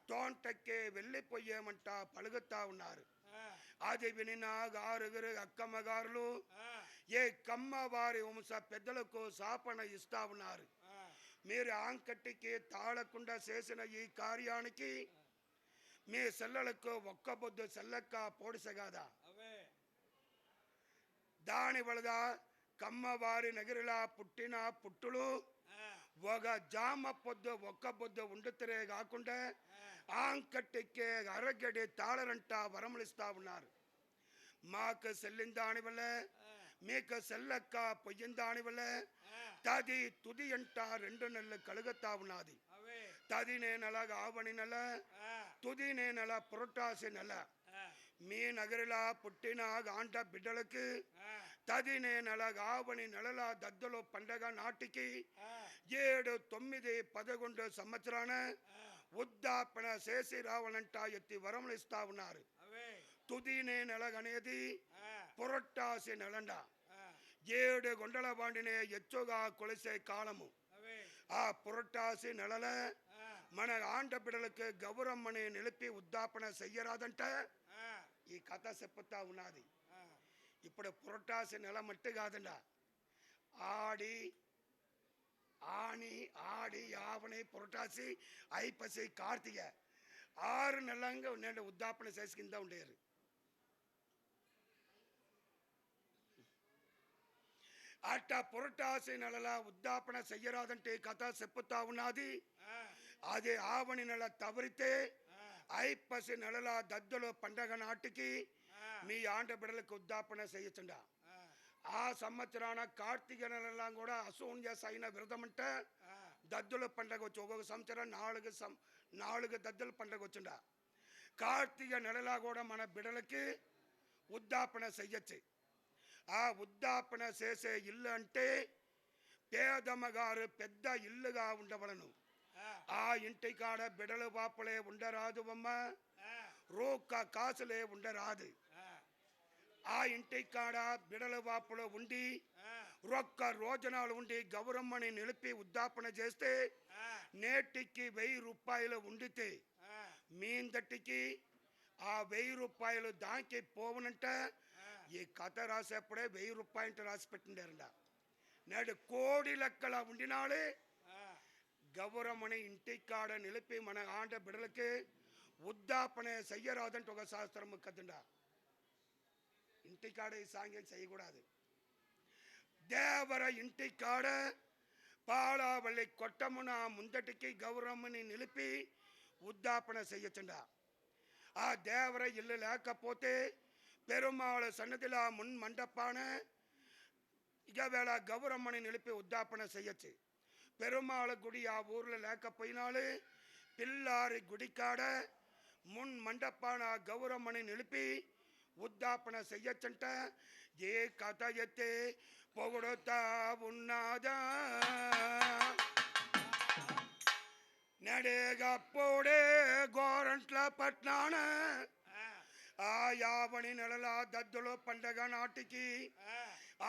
తోటకే వెళ్ళిపోయామంట పలుకుతా ఉన్నారు. అది వినిన 6 అక్కమ్మ గారులు ఏ కమ్మ వారి వంశ పెద్దలకు శాపన ఇస్తా ఉన్నారు. మీరు ఆంకట్టికి తాళకుండా చేసిన ఈ కార్యానికి మీ సెల్లలకు ఒక్క బొద్దు సెల్లక్క పోడిసగాదా. దాని వలద కమ్మవారి నగిరిలా పుట్టిన పుట్టులు ఒక జామ పొద్దు ఒక్క బొద్దు ఉండుతరే కాకుండా ఆంకట్టికే అరగడి తాళరంట వరములిస్తా ఉన్నారు. మాకు సెల్లిన దాని వల్ల మీకు సెల్లక్క పొయ్యిన దాని వల్ల తది తుది అంట 2 నెలలు కలుగుతా ఉన్నది. తదినే నెల ఆవణి నెల తుదినే నెల పురటాసి నెల. మీ నగరిలా పుట్టిన ఆంట బిడ్డలకి తదినే నెల ఆవణి నెలల దద్దులు పండగ నాటికి 7, 9, 11 సంవత్సరాన ఉద్దాపన చేసి రావాలంట ఎత్తి వరములు ఇస్తా ఉన్నారు. తుదినే నెల అనేది పురటాసి నెలండ. 7 గుండల వాడినే ఎచ్చుగా కొలిసే కాలము. ఆ పురటాసి నెలల మన ఆంట బిడ్డలకి గౌరమ్మని నిలిపి ఉద్దాపన చెయ్యరాదంట ఈ కథ చెప్పుతా ఉన్నది. ఇప్పుడు పురటాసి నెల మట్టి కాదండ. ఆడి ఆడి యావని పురటాసి ఐపసి కార్తీక 6 నెలలంగా నేను ఉద్దాపన చేసి కింద ఉండేరు. అట్ట పురటాసి నెలల ఉద్దాపన చెయ్యరాదంటే కథ చెప్పుతా ఉన్నది. అది ఆవణి నెల తవరితే ఐపసి నెలల దద్దులు పండగ నాటికి మీ ఆంట బిడ్డలకు ఉద్దాపన చెయ్యచుండ. ఆ సంవత్సరాన కార్తీక నెలలో కూడా అసూన్యస్ అయిన విరదమంట దద్దుల పండగ వచ్చి ఒక్కొక్క సంవత్సరం 4 దద్దుల పండగ వచ్చిండ. కార్తీక నెలలా కూడా మన బిడ్డలకి ఉద్దాపన చెయ్యచ్చు. ఆ ఉద్దాపన చేసే ఇల్లు అంటే పేదమ్మగారు పెద్ద ఇల్లుగా ఉండవలను. ఆ ఇంటి కాడ బిడలు పాపలే ఉండరాదు అమ్మ, రూక్క కాసులే ఉండరాదు. ఆ ఇంటి కాడ బిడల వాపులో ఉండి రొక్క రోజనాలు ఉండి గౌరమ్మని నిలిపి ఉద్దాపన చేస్తే నేటికి 1000 రూపాయలు ఉండితే మీందటికి ఆ 1000 రూపాయలు దానికి పోవనంట. ఈ కథ రాసేప్పుడే 1000 రూపాయలు రాసి పెట్టిండారంట. నేడు కోడి లెక్కల ఉండినాలే గౌరమ్మని ఇంటి కాడ నిలిపి మన ఆంట బిడలకి ఉద్దాపన చెయ్యరాదంటే ఒక శాస్త్రం కదండా. ఇంటికాడ ఈ సాంగ్యం చేయకూడదు. దేవర ఇంటికాడ పాళావల్లి కొట్టమున ముందటికి గౌరమ్మని నిలిపి ఉద్దాపన చెయ్యచుండా. ఆ దేవర ఇల్లు లేకపోతే పెరుమాళ సన్నదిలా మున్ మండపాన ఇక వేళ గౌరమ్మని నిలిపి ఉద్దాపన చెయ్యచ్చు. పెరుమాళ గుడి ఆ ఊర్లో లేకపోయినాలే పిల్లారి గుడికాడ మున్ మండపాన గౌరమ్మని నిలిపి ఉద్దాపన చెయ్యచ్చంట. ఏ కథ ఎత్తే పొగడుతా ఉన్నాదా నడేగప్పుడే గోరంట్ల పట్నాన ఆ 50 నెలల దద్దులో పండగ నాటికి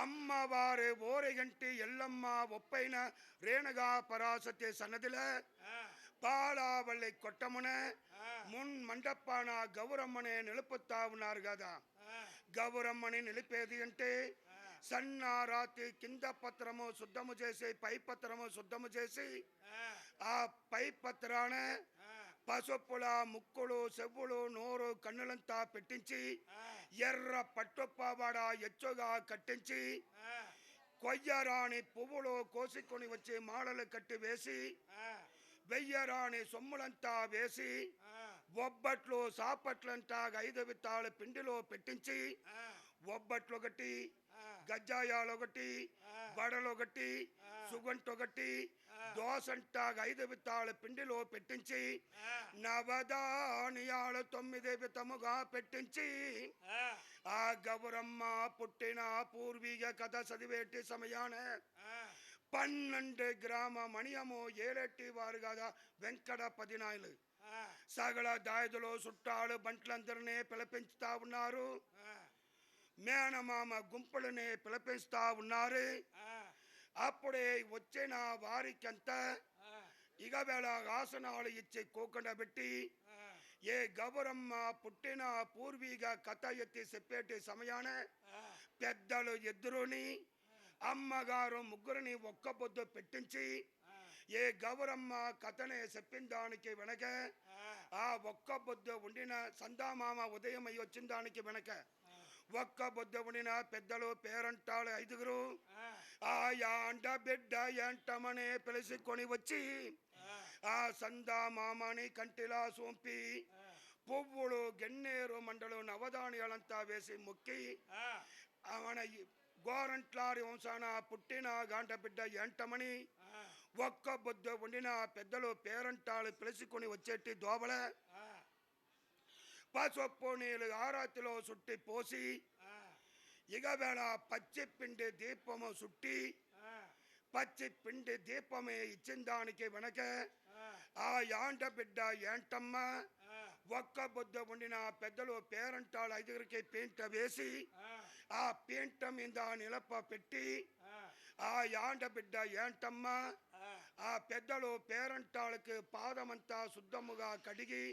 అమ్మవారి ఓరిగంటి ఎల్లమ్మ ఒప్పైన రేణుగా పరాసతి సన్నదిల పాళావల్లి కొట్టమున మున్ మండపాన గౌరమ్మని నిలుపుతా ఉన్నారు కదా. గౌరమ్మని నిలిపేది అంటే సన్నారాతి కింద పత్రము శుద్ధము చేసి పై పత్రము శుద్ధము చేసి ఆ పై పత్రాన పసుపుల ముక్కులు చెవులు నోరు కన్నులంతా పెట్టించి ఎర్ర పట్టుపావాడ ఎచ్చుగా కట్టించి కొయ్యరాని పువ్వులు కోసుకొని వచ్చి మాలలు కట్టి వేసి వెయ్యరాని సొమ్ములంతా వేసి ఒబ్బట్లు సాపట్లంతా 5 విత్తాల పిండిలో పెట్టించి ఒబ్బట్లు ఒకటి గజ్జాయాలు ఒకటి బడలు ఒకటి సుగంటు ఒకటి దోసంట 5 విత్తాల పిండిలో పెట్టించి నవధాన్యాలు 9 విధముగా పెట్టించి ఆ గౌరమ్మ పుట్టిన పూర్వీక కథ చదివేటి సమయాన 12 గ్రామ మణియము ఏలెట్టి వారు కదా వెంకట 10 నాయలు సగల దాయదులో చుట్టాలు బంట్లందరినీ పిలిపించుతా ఉన్నారు. మేనమామ గుంపులనే పిలిపిస్తా ఉన్నారు. అప్పుడే వచ్చిన వారికంతా ఇక వేళ ఆసనాలు ఇచ్చి కూకుండా పెట్టి ఏ గౌరమ్మ పుట్టిన పూర్వీక కథ ఎత్తి చెప్పేటి సమయాన పెద్దలు ఎదురుని అమ్మగారు ముగ్గురిని ఒక్క పొద్దు పెట్టించి ఏ గౌరమ్మ కథనే చెప్పిన దానికి వెనక ఆ ఒక్క పొద్దు ఉండిన సందామామ ఉదయం అయ్యి వచ్చిన దానికి వెనక ఒక్క పొద్దు ఉండిన పెద్దలు పేరంటాలు 5గురు ఆ యాండ బిడ్డ ఏంటమనే పిలుచుకొని వచ్చి ఆ సందామామని కంటిలా సోంపి పువ్వులు గెన్నేరు మండలు నవధాన్యాలంతా వేసి మొక్కి ఆమె గోరంట్లారి వంశాన పుట్టిన గాంట బిడ్డ ఏంటమని ఒక్క బొద్దు ఉండిన పెద్దలు పేరంటాలు పిలుచుకొని వచ్చేటి దోబల పసుపు నీళ్ళు ఆరాతిలో చుట్టి పోసి ఇక వేళ పచ్చి పిండి దీపము చుట్టి పచ్చి పిండి దీపమే ఇచ్చిన దానికి వెనక ఆ యాంట బిడ్డ ఏంటమ్మ ఒక్క బొద్దు ఉండిన పెద్దలు పేరంటాలు 5గురికి పెయింట వేసి ఆ పెయింట మీద నిలప పెట్టి ఆ యాంట బిడ్డ ఏంటమ్మ ఆ పెద్దలు పేరంటాళ్ళకి పాదమంతా శుద్ధముగా కడిగి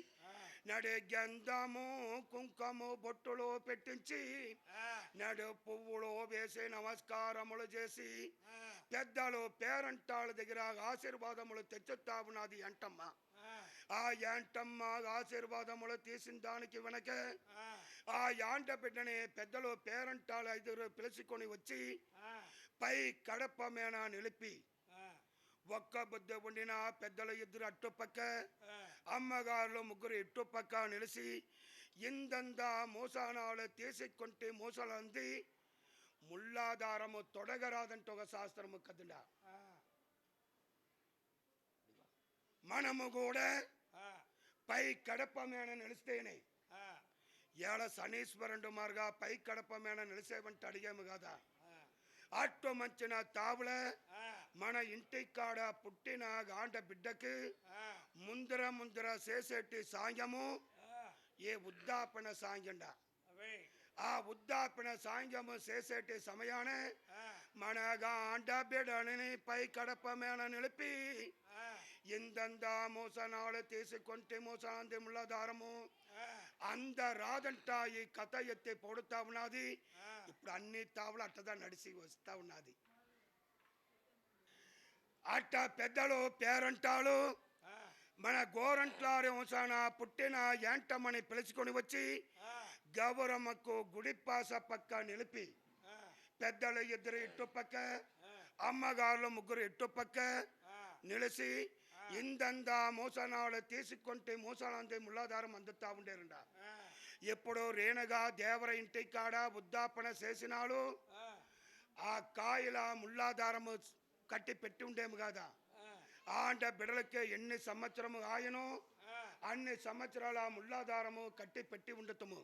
నడు గంధము కుంకుమ బొట్టులు పెట్టించి నడు పువ్వులు వేసి నమస్కారములు చేసి పెద్దలు పేరంటాళ్ళ దగ్గర ఆశీర్వాదములు తెచ్చుతా ఉన్నది అంటమ్మ. ఆ యాంటమ్మ ఆశీర్వాదములు తీసిన దానికి వెనక ఆ యాంట బిడ్డని పెద్దలు పేరంటాలు 5గురు పిలుచుకొని వచ్చి పై కడప మేన నిలిపి ఒక్క బుద్ధ ఉండిన పెద్దలు 2 అట్టుపక్క అమ్మగారులు 3 ఇట్టుపక్క నిలిచి ఇందంద మోసానాలు తీసుకుంటే మోసలంది ముల్లాధారము తొడగరాదంటే ఒక శాస్త్రము కదుండా. మనము కూడా పై కడప మేన నిలిస్తేనే ఏడ శనీశ్వరుడు మార్గా పై కడప మేన నిలిసేవంటే అడిగాము కదా. అట్టు మంచిన తావుల మన ఇంటికాడ పుట్టిన గాండ బిడ్డకి ముందర చేసేటి సాంగము ఏ ఉద్దాపన సాంగండ ఆ ఉద్దాపన సాంగము చేసేటి సమయానే మన గాండ బిడ్డని పై కడప మీద నిలిపి ఇందందా మోసనాలు తీసుకుంటే మోసాంది ముళ్ళదారము అంద రాదంట ఈ కథ ఎత్తి పొడుతా ఉన్నది. ఇప్పుడు అన్ని తావులు అట్టదా నడిచి వస్తా ఉన్నది. అట్ట పెద్దలు పేరంటాలు మన గోరంట్లారి వంశాన పుట్టిన ఏంటమ్మని పిలుచుకొని వచ్చి గౌరమ్మకు గుడిపాస పక్క నిలిపి పెద్దలు ఇద్దరు ఇటు పక్క అమ్మగారులు ముగ్గురు ఇటు పక్క నిలిచి ఇందంద మోసనాలు తీసుకుంటే మోసాలంది ముళ్ళాదారం అందుతా ఉండేరండ. ఎప్పుడు రేణగా దేవర ఇంటి కాడ ఉద్దాపన చేసినాడు ఆ కాయల ముళ్ళాదారము కట్టి పెట్టి ఉండేము కదా. ఆంట బిడలకే ఎన్ని సంవత్సరము ఆయనో అన్ని సంవత్సరాల ముళ్ళాదారము కట్టి పెట్టి ఉండటము.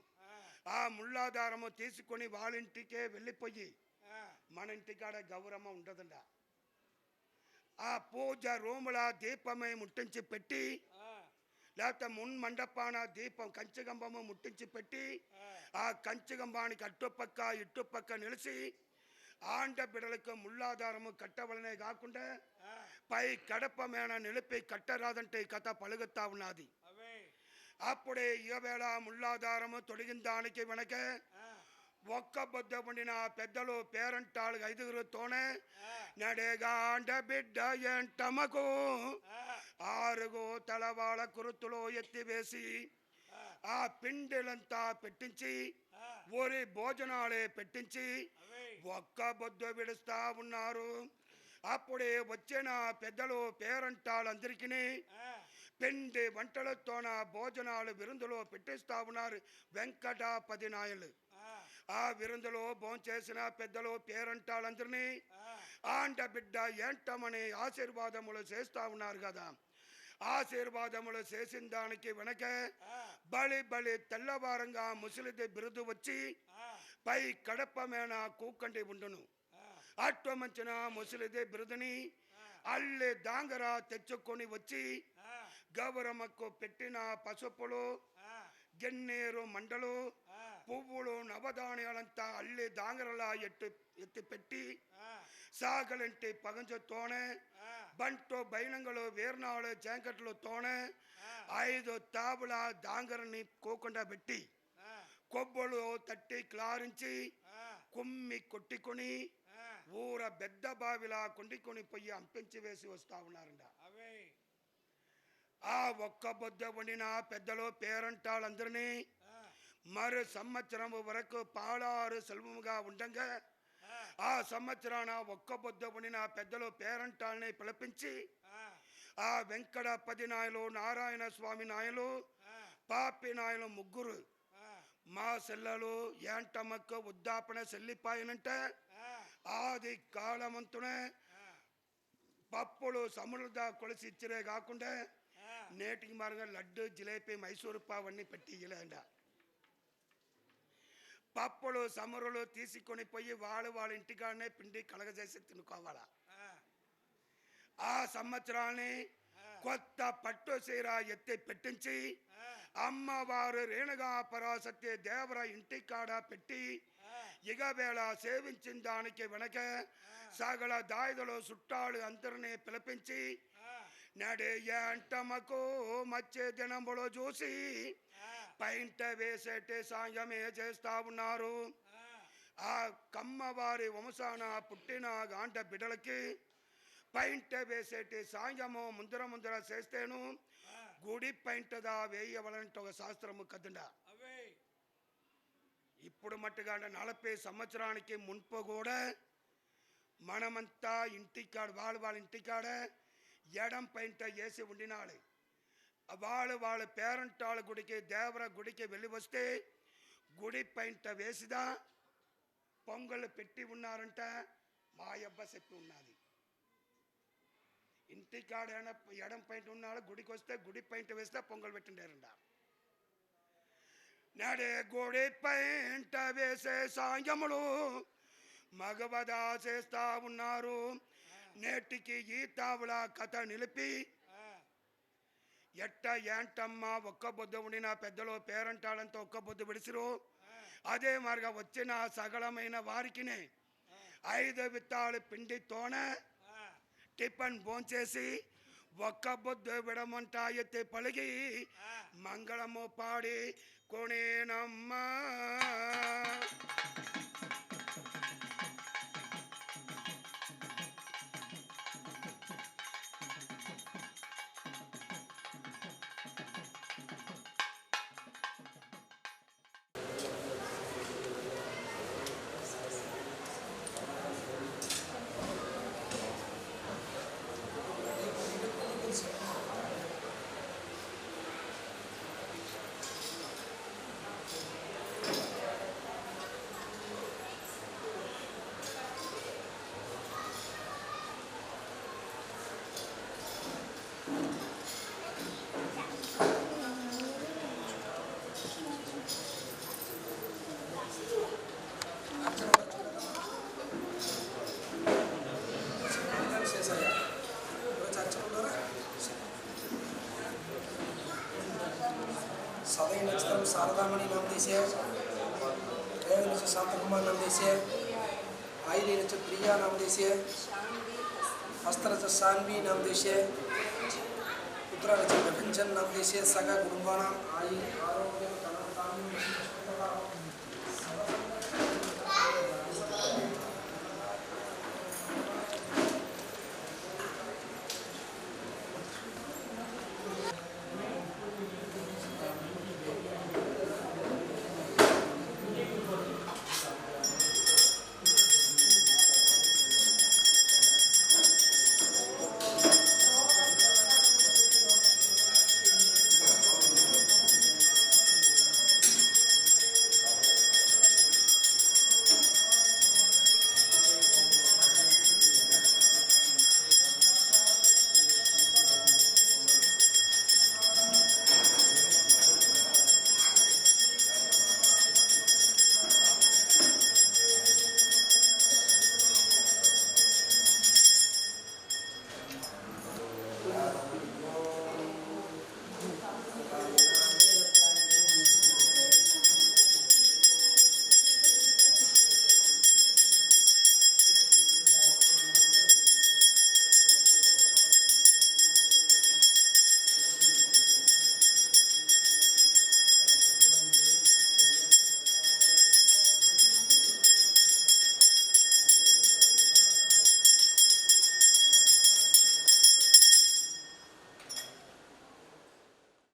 ఆ ముళ్ళాదారము తీసుకొని వాళ్ళింటికే వెళ్ళిపోయి మన ఇంటికాడ గౌరమ్మ ఉండదండ. ఆ పూజ రూముల దీపమే ముట్టించి పెట్టి లేకపోతే మండపాన దీపం కంచిగంబము ముట్టించి పెట్టి ఆ కంచిగంబానికి అట్టుపక్క ఇట్టుపక్క నిలిచి ఆంట బిడలకు ముళ్ళాధారము కట్టవలనే కాకుండా పై కడప మేన నిలిపి కట్టరాదంటే ఈ కథ పలుగుతా ఉన్నది. అప్పుడే ఇవేళ ముళ్ళాధారము తొడిగిన దానికి వెనక ఒక్క బొద్ద ఉండిన పెద్దలు పేరంటాళ్ళు 5గురుతోనే నడేగాండ బిడ్డ ఎంటమకు 6 తలవాళ్ళ కురుతులో ఎత్తివేసి ఆ పిండిలంతా పెట్టించి ఊరి భోజనాలే పెట్టించి ఒక్క బొద్దు విడుస్తా ఉన్నారు. అప్పుడే వచ్చిన పెద్దలు పేరంటాళ్ళందరికీ పిండి వంటలతోన భోజనాలు విరుందులో పెట్టిస్తా ఉన్నారు వెంకటాపతి నాయులు. ఆ విరుందులో భోంచేసిన పెద్దలు పేరంటాళ్ళందరినీ ఆంట బిడ్డ ఏంటమని ఆశీర్వాదములు చేస్తా ఉన్నారు కదా. ఆశీర్వాదములు చేసిన దానికి వెనక బలి తెల్లవారంగా ముసలిది బిరుదు వచ్చి పై కడప మేన కూకండి ఉండును. అట్టు మంచిన ముసలిది బిరుదుని అల్లి దాంగర తెచ్చుకొని వచ్చి గౌరమ్మకు పెట్టిన పసుపులు గెన్నేరు మండలు పువ్వులు నవధాన్యాలంతా అల్లి దాంగరలా ఎత్తి పెట్టి సాగలింటి పగంచుతోనే బంటు బైనంగలు వీర్నాలు జాంకెట్లు తోనే 5 తాబుల దాంగరని కోకుండా పెట్టి కొబ్బులు తట్టి క్లారించి కుమ్మి కొట్టుకొని ఊర పెద్ద బావిలా కొండుకొని పొయ్యి అంపించి వేసి వస్తా ఉన్నారంట. ఆ ఒక్క బొద్ద వండిన పెద్దలు పేరంటాళ్ళందరినీ మరో సంవత్సరం వరకు పాలారు సెల్వముగా ఉండగా ఆ సంవత్సరాన ఒక్క బొద్ద వండిన పెద్దలు పేరంటాళ్ళని పిలిపించి ఆ వెంకటపతి నాయులు నారాయణ స్వామి నాయులు పాపి నాయులు ముగ్గురు మా సెల్లలు ఏంటమ్మకు ఉద్దాపన సెల్లిపాయనంటే ఆది కాలమంతునే పప్పులు సముద్ర కొలిసి ఇచ్చిరే కాకుండా నేటికి మారుగా లడ్డు జిలేబీ మైసూరు పావన్నీ పెట్టి ఇయ్యలేండ. పప్పులు సమురులు తీసుకొని పోయి వాళ్ళ ఇంటికాడనే పిండి కలగజేసి తినుకోవాలా. ఆ సంవత్సరాన్ని కొత్త పట్టు చీర ఎత్తి పెట్టించి అమ్మవారు రేణుగా పరాశక్తి దేవర ఇంటికాడ పెట్టి ఇగవేళ సేవించిన దానికి వెనక సగల దాయుదులు చుట్టాలు అందరినీ పిలిపించి నడే ఏంటమ్మకు మచ్చే దినములు చూసి పైంట వేసేటి సాంగమే చేస్తా ఉన్నారు. ఆ కమ్మవారి వంశాన పుట్టిన గాంట బిడ్డలకి పైంట వేసేటి సాంగము ముందర చేస్తేను గుడి పైంటదా వేయవలంటే ఒక శాస్త్రము కదండ. ఇప్పుడు మట్టుగా 40 సంవత్సరానికి మున్పు కూడా మనమంతా ఇంటికాడ వాళ్ళ ఇంటికాడ ఎడం పైంట వేసి ఉండినాడు. వాళ్ళ పేరంటాళ్ళ గుడికి దేవర గుడికి వెళ్ళి వస్తే గుడి పైంట వేసిదా పొంగలు పెట్టి ఉన్నారంట మా అబ్బ చెప్పి ఉన్నది. ఇంటికాడ ఎడం పైంట ఉన్నాడు గుడికి వస్తే గుడి పైంట వేస్తే పొంగలు పెట్టిండారంట. నడే గుడి పైంట వేసే సాంగములు మగవదా చేస్తా ఉన్నారు. నేటికి ఈ తావుల కథ నిలిపి ఎట్ట ఏంటమ్మ ఒక్క బొద్దు ఉండిన పెద్దలు పేరంటాడంతో ఒక్క బొద్దు విడిసిరు అదే మార్గ వచ్చిన సగలమైన వారికినే 5 విత్తాలు పిండితోన టిఫన్ భోంచేసి ఒక్క బొద్దు విడమంట ఎత్తి పలిగి మంగళము పాడి కొనేనమ్మా. सदय नक्षत्रम शारदामणि नाम देशे रेव नक्षत्र शांतकुमार नाम देशे आयली नक्षत्र प्रिया नाम देशे हस्त नक्षत्र शान्वी नाम देशे उत्तरा नक्षत्र कंचन नाम देशे सगा कुटुंबानां आयु आरोग्य